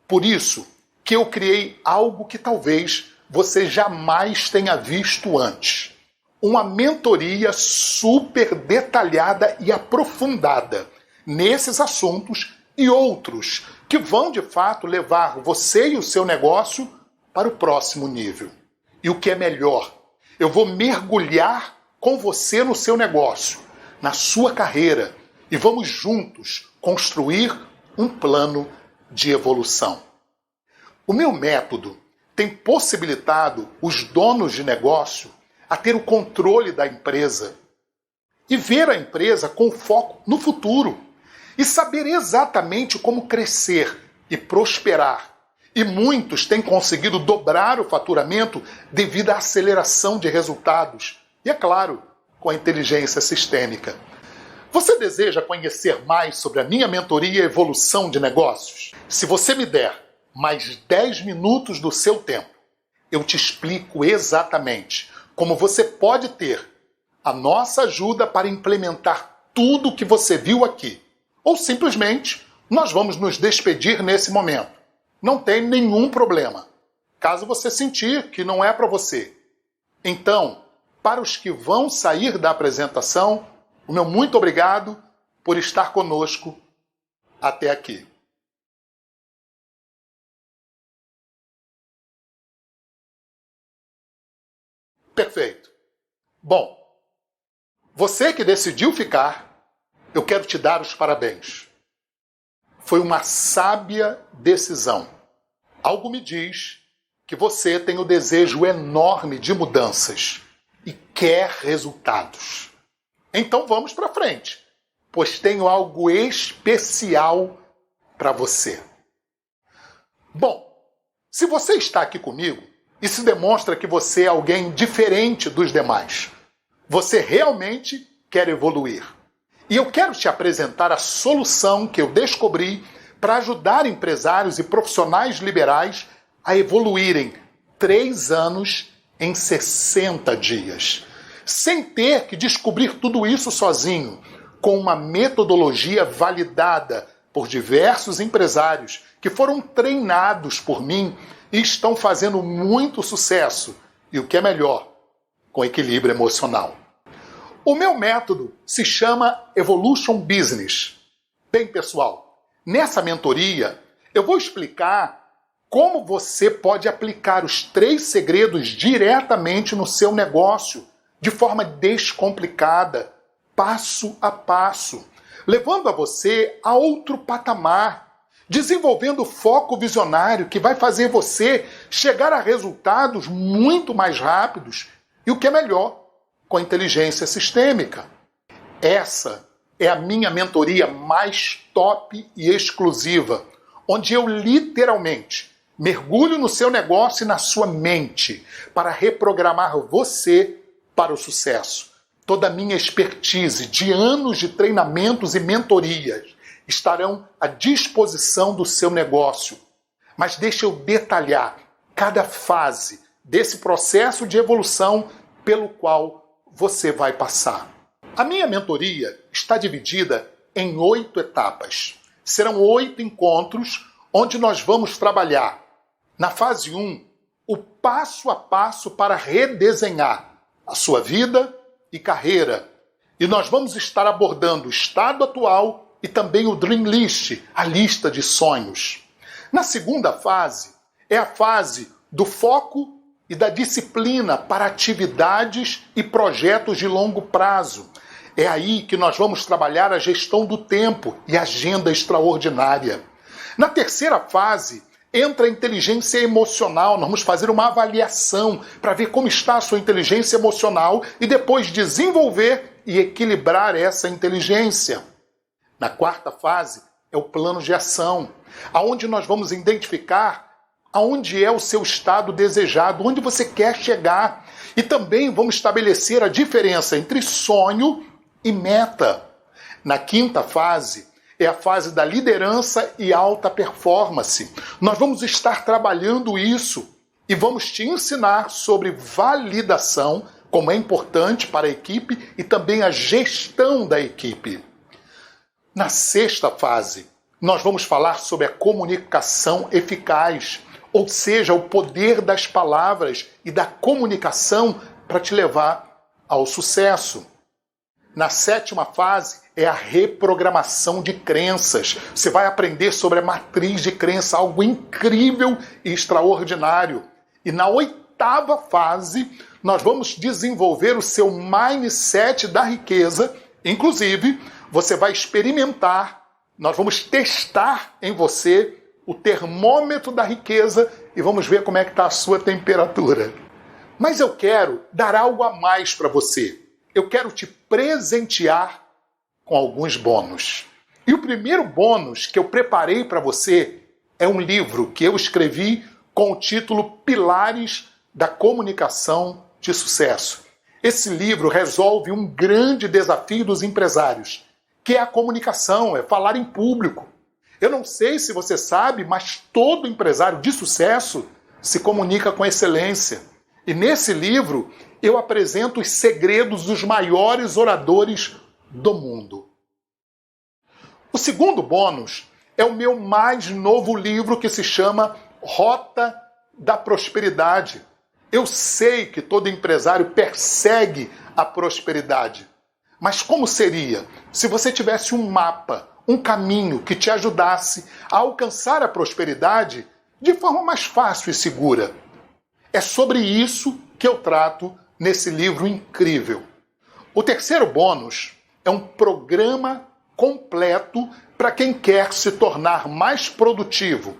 Por isso que eu criei algo que talvez você jamais tenha visto antes. Uma mentoria super detalhada e aprofundada nesses assuntos e outros que vão de fato levar você e o seu negócio para o próximo nível. E o que é melhor, eu vou mergulhar com você no seu negócio, na sua carreira, e vamos juntos construir um plano de evolução. O meu método tem possibilitado os donos de negócio a ter o controle da empresa e ver a empresa com foco no futuro e saber exatamente como crescer e prosperar. E muitos têm conseguido dobrar o faturamento devido à aceleração de resultados e, é claro, com a inteligência sistêmica. Você deseja conhecer mais sobre a minha mentoria Evolução de Negócios? Se você me der mais 10 minutos do seu tempo, eu te explico exatamente como você pode ter a nossa ajuda para implementar tudo o que você viu aqui. Ou simplesmente, nós vamos nos despedir nesse momento. Não tem nenhum problema, caso você sentir que não é para você. Então, para os que vão sair da apresentação, o meu muito obrigado por estar conosco até aqui. Perfeito. Bom, você que decidiu ficar, eu quero te dar os parabéns. Foi uma sábia decisão. Algo me diz que você tem o desejo enorme de mudanças e quer resultados. Então vamos para frente, pois tenho algo especial para você. Bom, se você está aqui comigo, isso demonstra que você é alguém diferente dos demais. Você realmente quer evoluir. E eu quero te apresentar a solução que eu descobri para ajudar empresários e profissionais liberais a evoluírem 3 anos em 60 dias. Sem ter que descobrir tudo isso sozinho, com uma metodologia validada por diversos empresários que foram treinados por mim e estão fazendo muito sucesso. E o que é melhor, com equilíbrio emocional. O meu método se chama Evolution Business. Bem, pessoal, nessa mentoria eu vou explicar como você pode aplicar os 3 segredos diretamente no seu negócio, de forma descomplicada, passo a passo, levando a você a outro patamar, desenvolvendo foco visionário que vai fazer você chegar a resultados muito mais rápidos e, o que é melhor, com a inteligência sistêmica. Essa é a minha mentoria mais top e exclusiva, onde eu literalmente mergulho no seu negócio e na sua mente para reprogramar você para o sucesso. Toda a minha expertise de anos de treinamentos e mentorias estarão à disposição do seu negócio. Mas deixa eu detalhar cada fase desse processo de evolução pelo qual você vai passar. A minha mentoria está dividida em 8 etapas. Serão 8 encontros onde nós vamos trabalhar, na fase 1, o passo a passo para redesenhar a sua vida e carreira. E nós vamos estar abordando o estado atual e também o Dream List, a lista de sonhos. Na segunda fase, é a fase do foco e da disciplina para atividades e projetos de longo prazo. É aí que nós vamos trabalhar a gestão do tempo e agenda extraordinária. Na terceira fase, entra a inteligência emocional. Nós vamos fazer uma avaliação para ver como está a sua inteligência emocional e depois desenvolver e equilibrar essa inteligência. Na quarta fase, é o plano de ação, aonde nós vamos identificar aonde é o seu estado desejado, onde você quer chegar. E também vamos estabelecer a diferença entre sonho e meta. Na quinta fase, é a fase da liderança e alta performance. Nós vamos estar trabalhando isso e vamos te ensinar sobre validação, como é importante para a equipe, e também a gestão da equipe. Na sexta fase, nós vamos falar sobre a comunicação eficaz, ou seja, o poder das palavras e da comunicação para te levar ao sucesso. Na sétima fase é a reprogramação de crenças. Você vai aprender sobre a matriz de crença, algo incrível e extraordinário. E na oitava fase, nós vamos desenvolver o seu mindset da riqueza. Inclusive, você vai experimentar, nós vamos testar em você o termômetro da riqueza e vamos ver como é que está a sua temperatura. Mas eu quero dar algo a mais para você. Eu quero te presentear com alguns bônus. E o primeiro bônus que eu preparei para você é um livro que eu escrevi com o título Pilares da Comunicação de Sucesso. Esse livro resolve um grande desafio dos empresários, que é a comunicação, é falar em público. Eu não sei se você sabe, mas todo empresário de sucesso se comunica com excelência. E nesse livro eu apresento os segredos dos maiores oradores do mundo. O segundo bônus é o meu mais novo livro que se chama Rota da Prosperidade. Eu sei que todo empresário persegue a prosperidade. Mas como seria se você tivesse um mapa, um caminho que te ajudasse a alcançar a prosperidade de forma mais fácil e segura? É sobre isso que eu trato nesse livro incrível. O terceiro bônus é um programa completo para quem quer se tornar mais produtivo,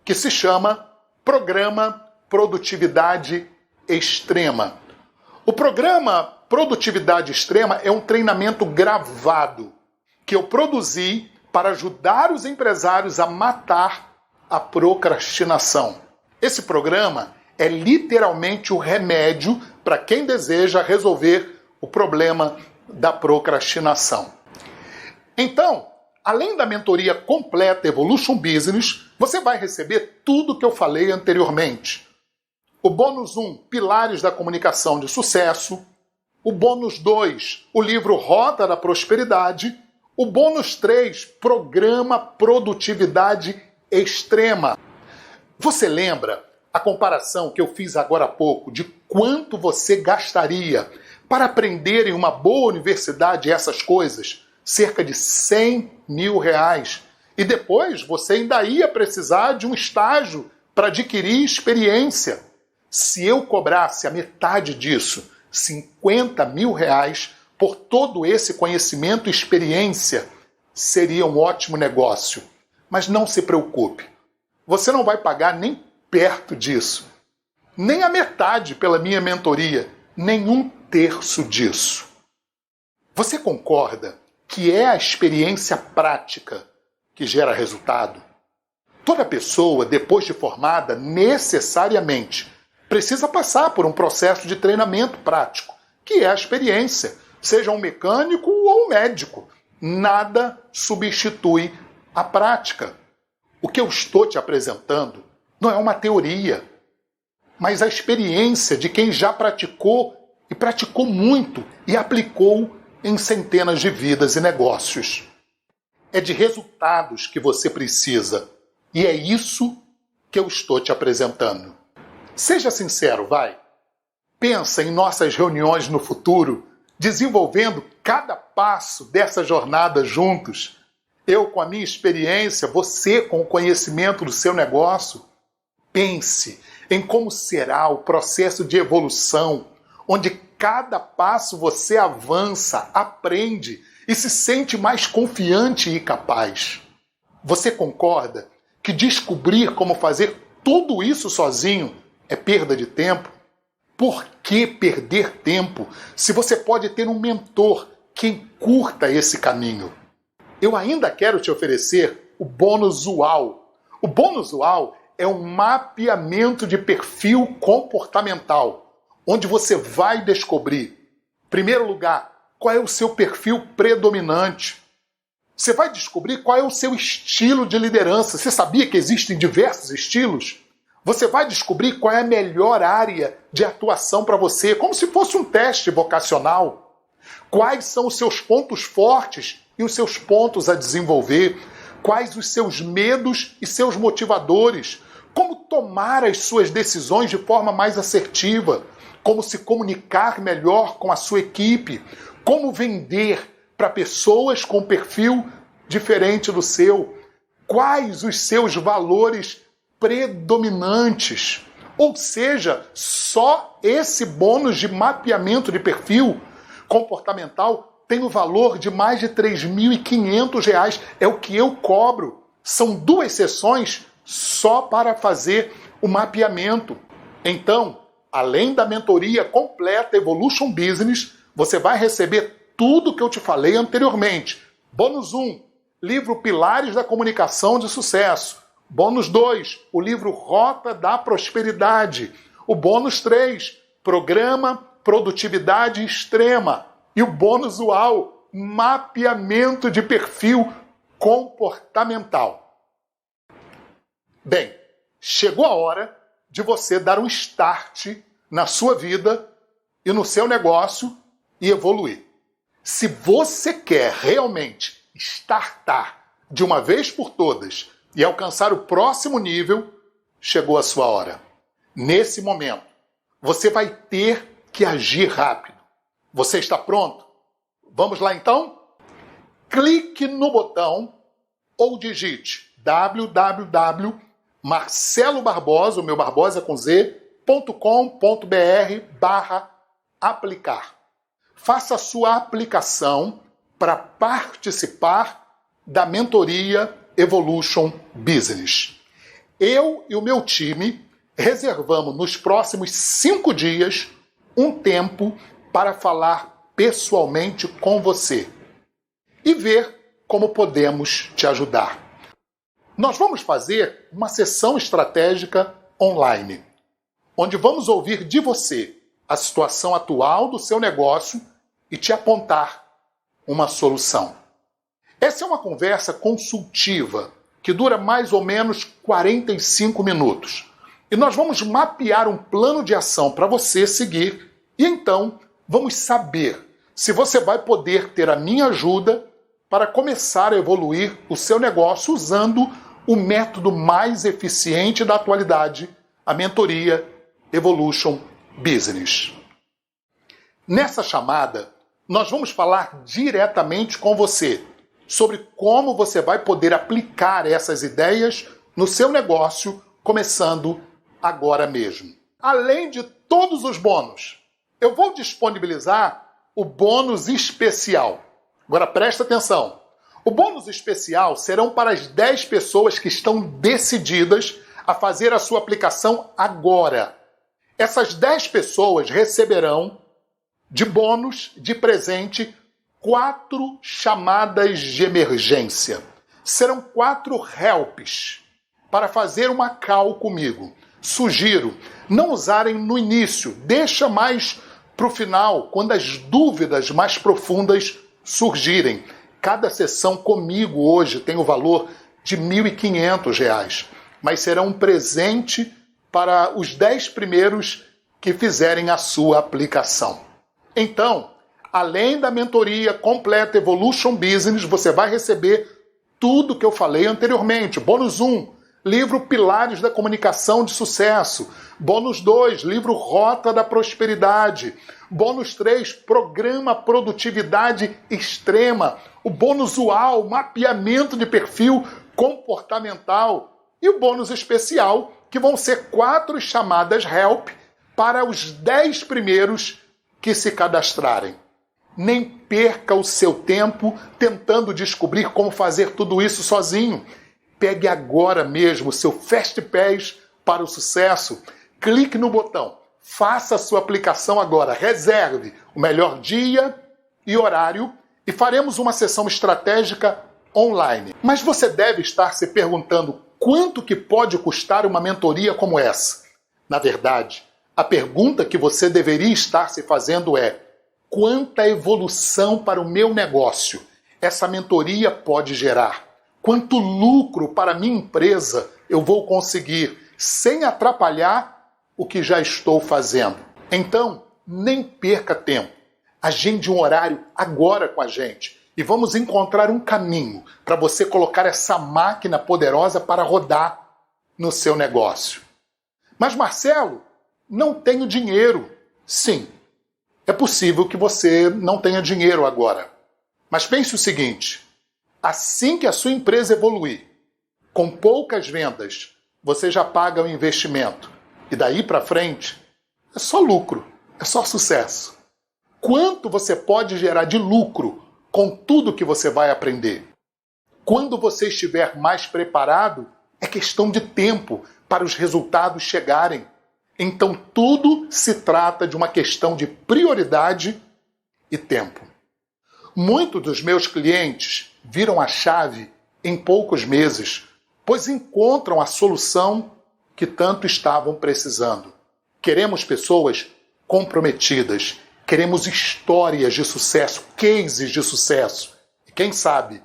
que se chama Programa Produtividade Extrema. O programa Produtividade Extrema é um treinamento gravado que eu produzi para ajudar os empresários a matar a procrastinação. Esse programa é literalmente o remédio para quem deseja resolver o problema da procrastinação. Então, além da mentoria completa Evolution Business, você vai receber tudo que eu falei anteriormente. O bônus 1, Pilares da Comunicação de Sucesso. O bônus 2, o livro Rota da Prosperidade. O bônus 3, Programa Produtividade Extrema. Você lembra a comparação que eu fiz agora há pouco de quanto você gastaria para aprender em uma boa universidade essas coisas? Cerca de R$100 mil. E depois você ainda ia precisar de um estágio para adquirir experiência. Se eu cobrasse a metade disso, R$50 mil, por todo esse conhecimento e experiência, seria um ótimo negócio. Mas não se preocupe, você não vai pagar nem perto disso. Nem a metade pela minha mentoria, nem 1/3 disso. Você concorda que é a experiência prática que gera resultado? Toda pessoa, depois de formada, necessariamente precisa passar por um processo de treinamento prático, que é a experiência, seja um mecânico ou um médico. Nada substitui a prática. O que eu estou te apresentando não é uma teoria, mas a experiência de quem já praticou, e praticou muito, e aplicou em centenas de vidas e negócios. É de resultados que você precisa, e é isso que eu estou te apresentando. Seja sincero, vai. Pensa em nossas reuniões no futuro, desenvolvendo cada passo dessa jornada juntos. Eu, com a minha experiência, você, com o conhecimento do seu negócio, pense em como será o processo de evolução, onde cada passo você avança, aprende e se sente mais confiante e capaz. Você concorda que descobrir como fazer tudo isso sozinho é perda de tempo? Por que perder tempo se você pode ter um mentor que encurta esse caminho? Eu ainda quero te oferecer o bônus UAU. O bônus UAU é um mapeamento de perfil comportamental, onde você vai descobrir, em primeiro lugar, qual é o seu perfil predominante. Você vai descobrir qual é o seu estilo de liderança. Você sabia que existem diversos estilos? Você vai descobrir qual é a melhor área de atuação para você, como se fosse um teste vocacional. Quais são os seus pontos fortes e os seus pontos a desenvolver? Quais os seus medos e seus motivadores? Como tomar as suas decisões de forma mais assertiva? Como se comunicar melhor com a sua equipe? Como vender para pessoas com perfil diferente do seu? Quais os seus valores predominantes? Ou seja, só esse bônus de mapeamento de perfil comportamental tem o valor de mais de R$ 3.500. É o que eu cobro. São 2 sessões só para fazer o mapeamento. Então, além da mentoria completa Evolution Business, você vai receber tudo que eu te falei anteriormente. Bônus 1, livro Pilares da Comunicação de Sucesso. Bônus 2, o livro Rota da Prosperidade. O bônus 3, Programa Produtividade Extrema. E o bônus UAU, mapeamento de perfil comportamental. Bem, chegou a hora de você dar um start na sua vida e no seu negócio e evoluir. Se você quer realmente startar de uma vez por todas e alcançar o próximo nível, chegou a sua hora. Nesse momento, você vai ter que agir rápido. Você está pronto? Vamos lá então? Clique no botão ou digite www.marcelobarbosa, o meu Barbosa com z.com.br/aplicar. Faça a sua aplicação para participar da mentoria Evolution Business. Eu e o meu time reservamos nos próximos 5 dias um tempo para falar pessoalmente com você e ver como podemos te ajudar. Nós vamos fazer uma sessão estratégica online, onde vamos ouvir de você a situação atual do seu negócio e te apontar uma solução. Essa é uma conversa consultiva que dura mais ou menos 45 minutos. E nós vamos mapear um plano de ação para você seguir e então vamos saber se você vai poder ter a minha ajuda para começar a evoluir o seu negócio usando o método mais eficiente da atualidade, a mentoria Evolution Business. Nessa chamada, nós vamos falar diretamente com você sobre como você vai poder aplicar essas ideias no seu negócio, começando agora mesmo. Além de todos os bônus, eu vou disponibilizar o bônus especial. Agora presta atenção. O bônus especial serão para as 10 pessoas que estão decididas a fazer a sua aplicação agora. Essas 10 pessoas receberão de bônus, de presente, 4 chamadas de emergência. Serão 4 helps para fazer uma call comigo. Sugiro não usarem no início, deixa mais para o final, quando as dúvidas mais profundas surgirem. Cada sessão comigo hoje tem o valor de R$ 1.500, mas será um presente para os 10 primeiros que fizerem a sua aplicação. Então, além da mentoria completa Evolution Business, você vai receber tudo que eu falei anteriormente. Bônus 1, livro Pilares da Comunicação de Sucesso. Bônus 2, livro Rota da Prosperidade. Bônus 3, Programa Produtividade Extrema. o bônus UAU, mapeamento de perfil comportamental, e o bônus especial, que vão ser 4 chamadas Help para os 10 primeiros que se cadastrarem. Nem perca o seu tempo tentando descobrir como fazer tudo isso sozinho. Pegue agora mesmo o seu Fast Pass para o sucesso. Clique no botão, faça a sua aplicação agora, reserve o melhor dia e horário e faremos uma sessão estratégica online. Mas você deve estar se perguntando quanto que pode custar uma mentoria como essa. Na verdade, a pergunta que você deveria estar se fazendo é: quanta evolução para o meu negócio essa mentoria pode gerar? Quanto lucro para a minha empresa eu vou conseguir sem atrapalhar o que já estou fazendo? Então, nem perca tempo. Agende um horário agora com a gente e vamos encontrar um caminho para você colocar essa máquina poderosa para rodar no seu negócio. Mas Marcelo, não tenho dinheiro. Sim, é possível que você não tenha dinheiro agora. Mas pense o seguinte: assim que a sua empresa evoluir, com poucas vendas, você já paga o investimento. E daí para frente, é só lucro, é só sucesso. Quanto você pode gerar de lucro com tudo que você vai aprender? Quando você estiver mais preparado, é questão de tempo para os resultados chegarem. Então tudo se trata de uma questão de prioridade e tempo. Muitos dos meus clientes viram a chave em poucos meses, pois encontram a solução que tanto estavam precisando. Queremos pessoas comprometidas, queremos histórias de sucesso, cases de sucesso. E quem sabe,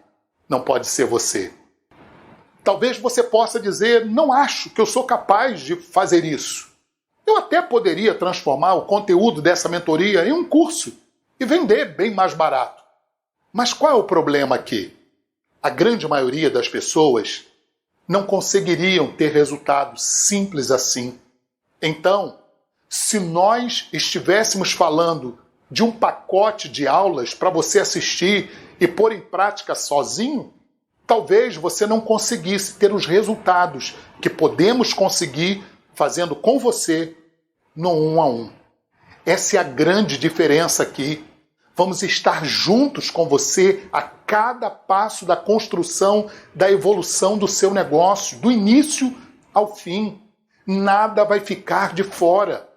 não pode ser você. Talvez você possa dizer: não acho que eu sou capaz de fazer isso. Eu até poderia transformar o conteúdo dessa mentoria em um curso e vender bem mais barato. Mas qual é o problema aqui? A grande maioria das pessoas não conseguiriam ter resultados simples assim. Então, se nós estivéssemos falando de um pacote de aulas para você assistir e pôr em prática sozinho, talvez você não conseguisse ter os resultados que podemos conseguir fazendo com você no 1 a 1. Essa é a grande diferença aqui. Vamos estar juntos com você a cada passo da construção, da evolução do seu negócio, do início ao fim. Nada vai ficar de fora.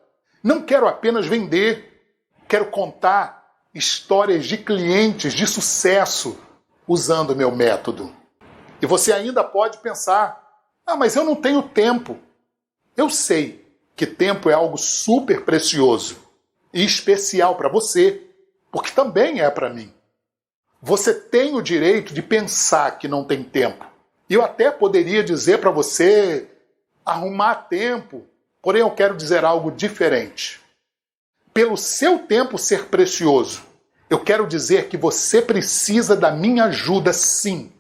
Não quero apenas vender, quero contar histórias de clientes de sucesso usando o meu método. E você ainda pode pensar: mas eu não tenho tempo. Eu sei que tempo é algo super precioso e especial para você, porque também é para mim. Você tem o direito de pensar que não tem tempo. E eu até poderia dizer para você arrumar tempo, porém eu quero dizer algo diferente. Pelo seu tempo ser precioso, eu quero dizer que você precisa da minha ajuda, sim,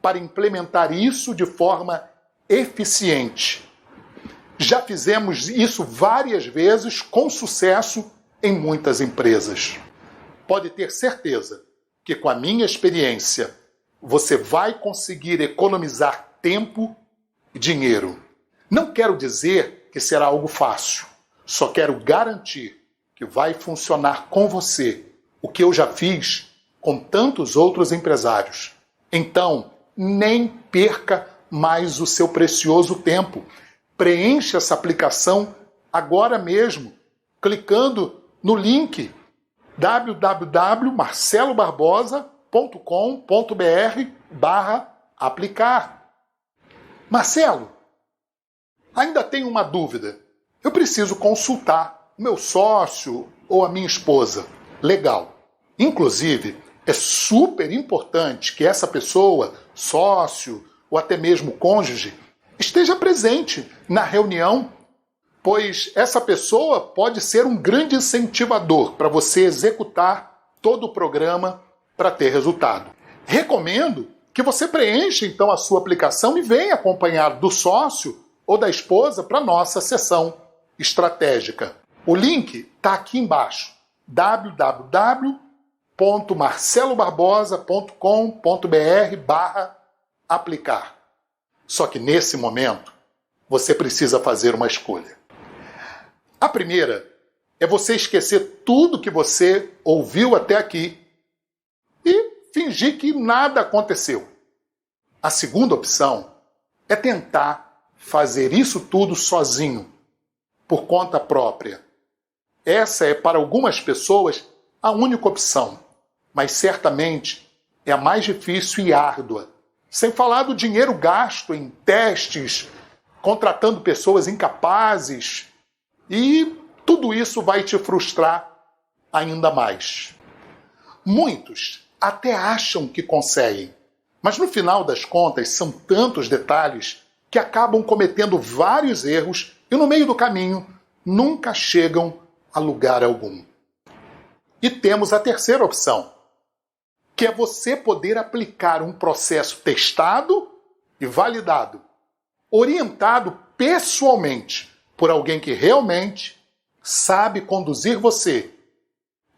para implementar isso de forma eficiente. Já fizemos isso várias vezes com sucesso em muitas empresas. Pode ter certeza que com a minha experiência você vai conseguir economizar tempo e dinheiro. Não quero dizer que será algo fácil, só quero garantir que vai funcionar com você o que eu já fiz com tantos outros empresários. Então, nem perca mais o seu precioso tempo. Preencha essa aplicação agora mesmo, clicando no link www.marcelobarbosa.com.br/aplicar. Marcelo, ainda tenho uma dúvida. Eu preciso consultar o meu sócio ou a minha esposa. Legal. Inclusive, é super importante que essa pessoa, sócio ou até mesmo cônjuge, esteja presente na reunião, pois essa pessoa pode ser um grande incentivador para você executar todo o programa para ter resultado. Recomendo que você preencha então a sua aplicação e venha acompanhado do sócio ou da esposa para a nossa sessão estratégica. O link está aqui embaixo, www.marcelobarbosa.com.br www.marcelobarbosa.com.br/aplicar. Só que nesse momento, você precisa fazer uma escolha. A primeira é você esquecer tudo que você ouviu até aqui e fingir que nada aconteceu. A segunda opção é tentar fazer isso tudo sozinho, por conta própria. Essa é, para algumas pessoas, a única opção, mas certamente é a mais difícil e árdua. Sem falar do dinheiro gasto em testes, contratando pessoas incapazes, e tudo isso vai te frustrar ainda mais. Muitos até acham que conseguem, mas no final das contas são tantos detalhes que acabam cometendo vários erros e no meio do caminho nunca chegam a lugar algum. E temos a terceira opção, que é você poder aplicar um processo testado e validado, orientado pessoalmente por alguém que realmente sabe conduzir você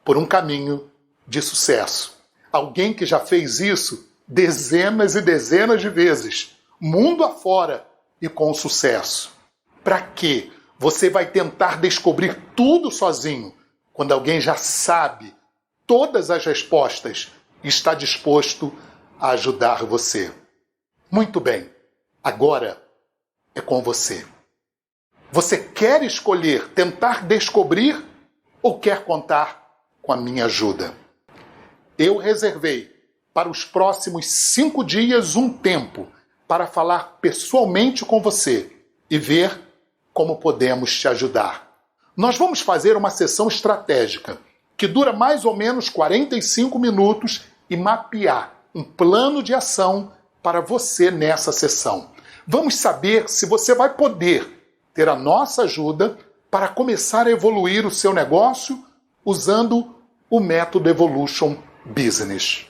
por um caminho de sucesso. Alguém que já fez isso dezenas e dezenas de vezes, mundo afora e com sucesso. Para quê? Você vai tentar descobrir tudo sozinho, quando alguém já sabe todas as respostas e está disposto a ajudar você. Muito bem, agora é com você. Você quer escolher tentar descobrir ou quer contar com a minha ajuda? Eu reservei para os próximos 5 dias um tempo para falar pessoalmente com você e ver como podemos te ajudar. Nós vamos fazer uma sessão estratégica que dura mais ou menos 45 minutos e mapear um plano de ação para você nessa sessão. Vamos saber se você vai poder ter a nossa ajuda para começar a evoluir o seu negócio usando o método Evolution Business.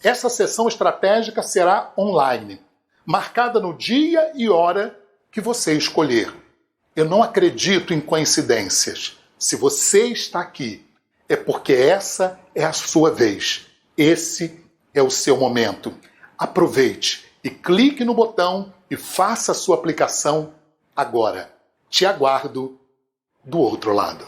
Essa sessão estratégica será online, marcada no dia e hora que você escolher. Eu não acredito em coincidências. Se você está aqui, é porque essa é a sua vez. Esse é o seu momento. Aproveite e clique no botão e faça a sua aplicação agora. Te aguardo do outro lado.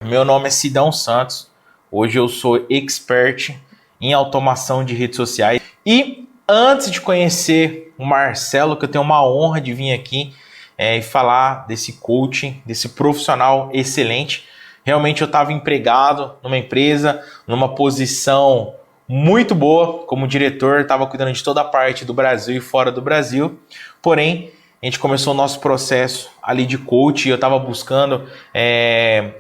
Meu nome é Sidão Santos. Hoje eu sou expert em automação de redes sociais. E antes de conhecer o Marcelo, que eu tenho uma honra de vir aqui e falar desse coaching, desse profissional excelente. Realmente eu estava empregado numa empresa, numa posição muito boa como diretor, estava cuidando de toda a parte do Brasil e fora do Brasil. Porém, a gente começou o nosso processo ali de coach e eu estava buscando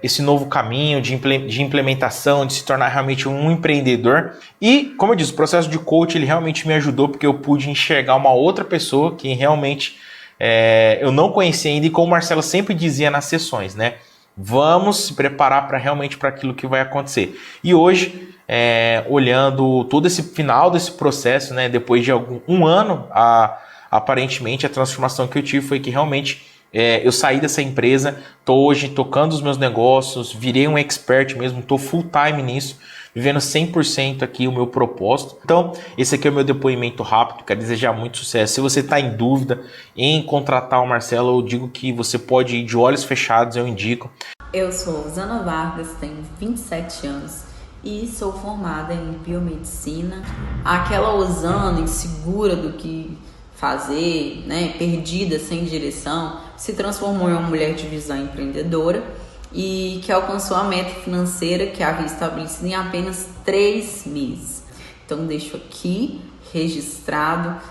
esse novo caminho de implementação, de se tornar realmente um empreendedor. E, como eu disse, o processo de coach ele realmente me ajudou porque eu pude enxergar uma outra pessoa que realmente eu não conhecia ainda e como o Marcelo sempre dizia nas sessões, né? Vamos se preparar para realmente para aquilo que vai acontecer. E hoje, olhando todo esse final desse processo, né, depois de um ano, aparentemente a transformação que eu tive foi que realmente eu saí dessa empresa, estou hoje tocando os meus negócios, virei um expert mesmo, estou full time nisso, vivendo 100% aqui o meu propósito. Então, esse aqui é o meu depoimento rápido, quero desejar muito sucesso. Se você está em dúvida em contratar o Marcelo, eu digo que você pode ir de olhos fechados, eu indico. Eu sou Zana Vargas, tenho 27 anos e sou formada em biomedicina. Aquela Osana insegura do que fazer, né, perdida, sem direção, se transformou em uma mulher de visão empreendedora e que alcançou a meta financeira que havia estabelecido em apenas 3 meses. Então deixo aqui registrado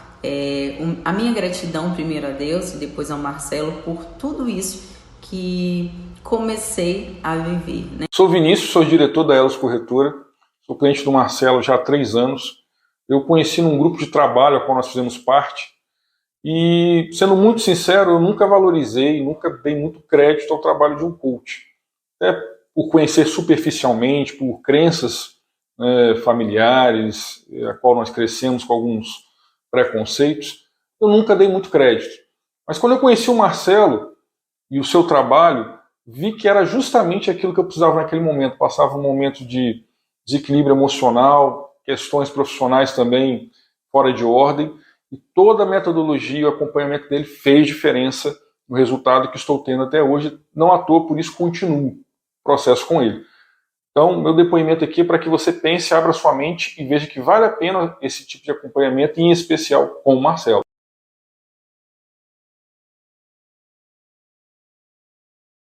a minha gratidão primeiro a Deus e depois ao Marcelo por tudo isso que comecei a viver, né? Sou Vinícius, sou diretor da Elos Corretora, sou cliente do Marcelo já há 3 anos. Eu conheci num grupo de trabalho ao qual nós fizemos parte e, sendo muito sincero, eu nunca valorizei, nunca dei muito crédito ao trabalho de um coach. Por conhecer superficialmente, por crenças familiares, a qual nós crescemos com alguns preconceitos, eu nunca dei muito crédito. Mas quando eu conheci o Marcelo e o seu trabalho, vi que era justamente aquilo que eu precisava naquele momento. Passava um momento de desequilíbrio emocional, questões profissionais também fora de ordem, e toda a metodologia e o acompanhamento dele fez diferença no resultado que estou tendo até hoje. Não à toa, por isso continuo o processo com ele. Então, meu depoimento aqui é para que você pense, abra sua mente e veja que vale a pena esse tipo de acompanhamento, em especial com o Marcelo.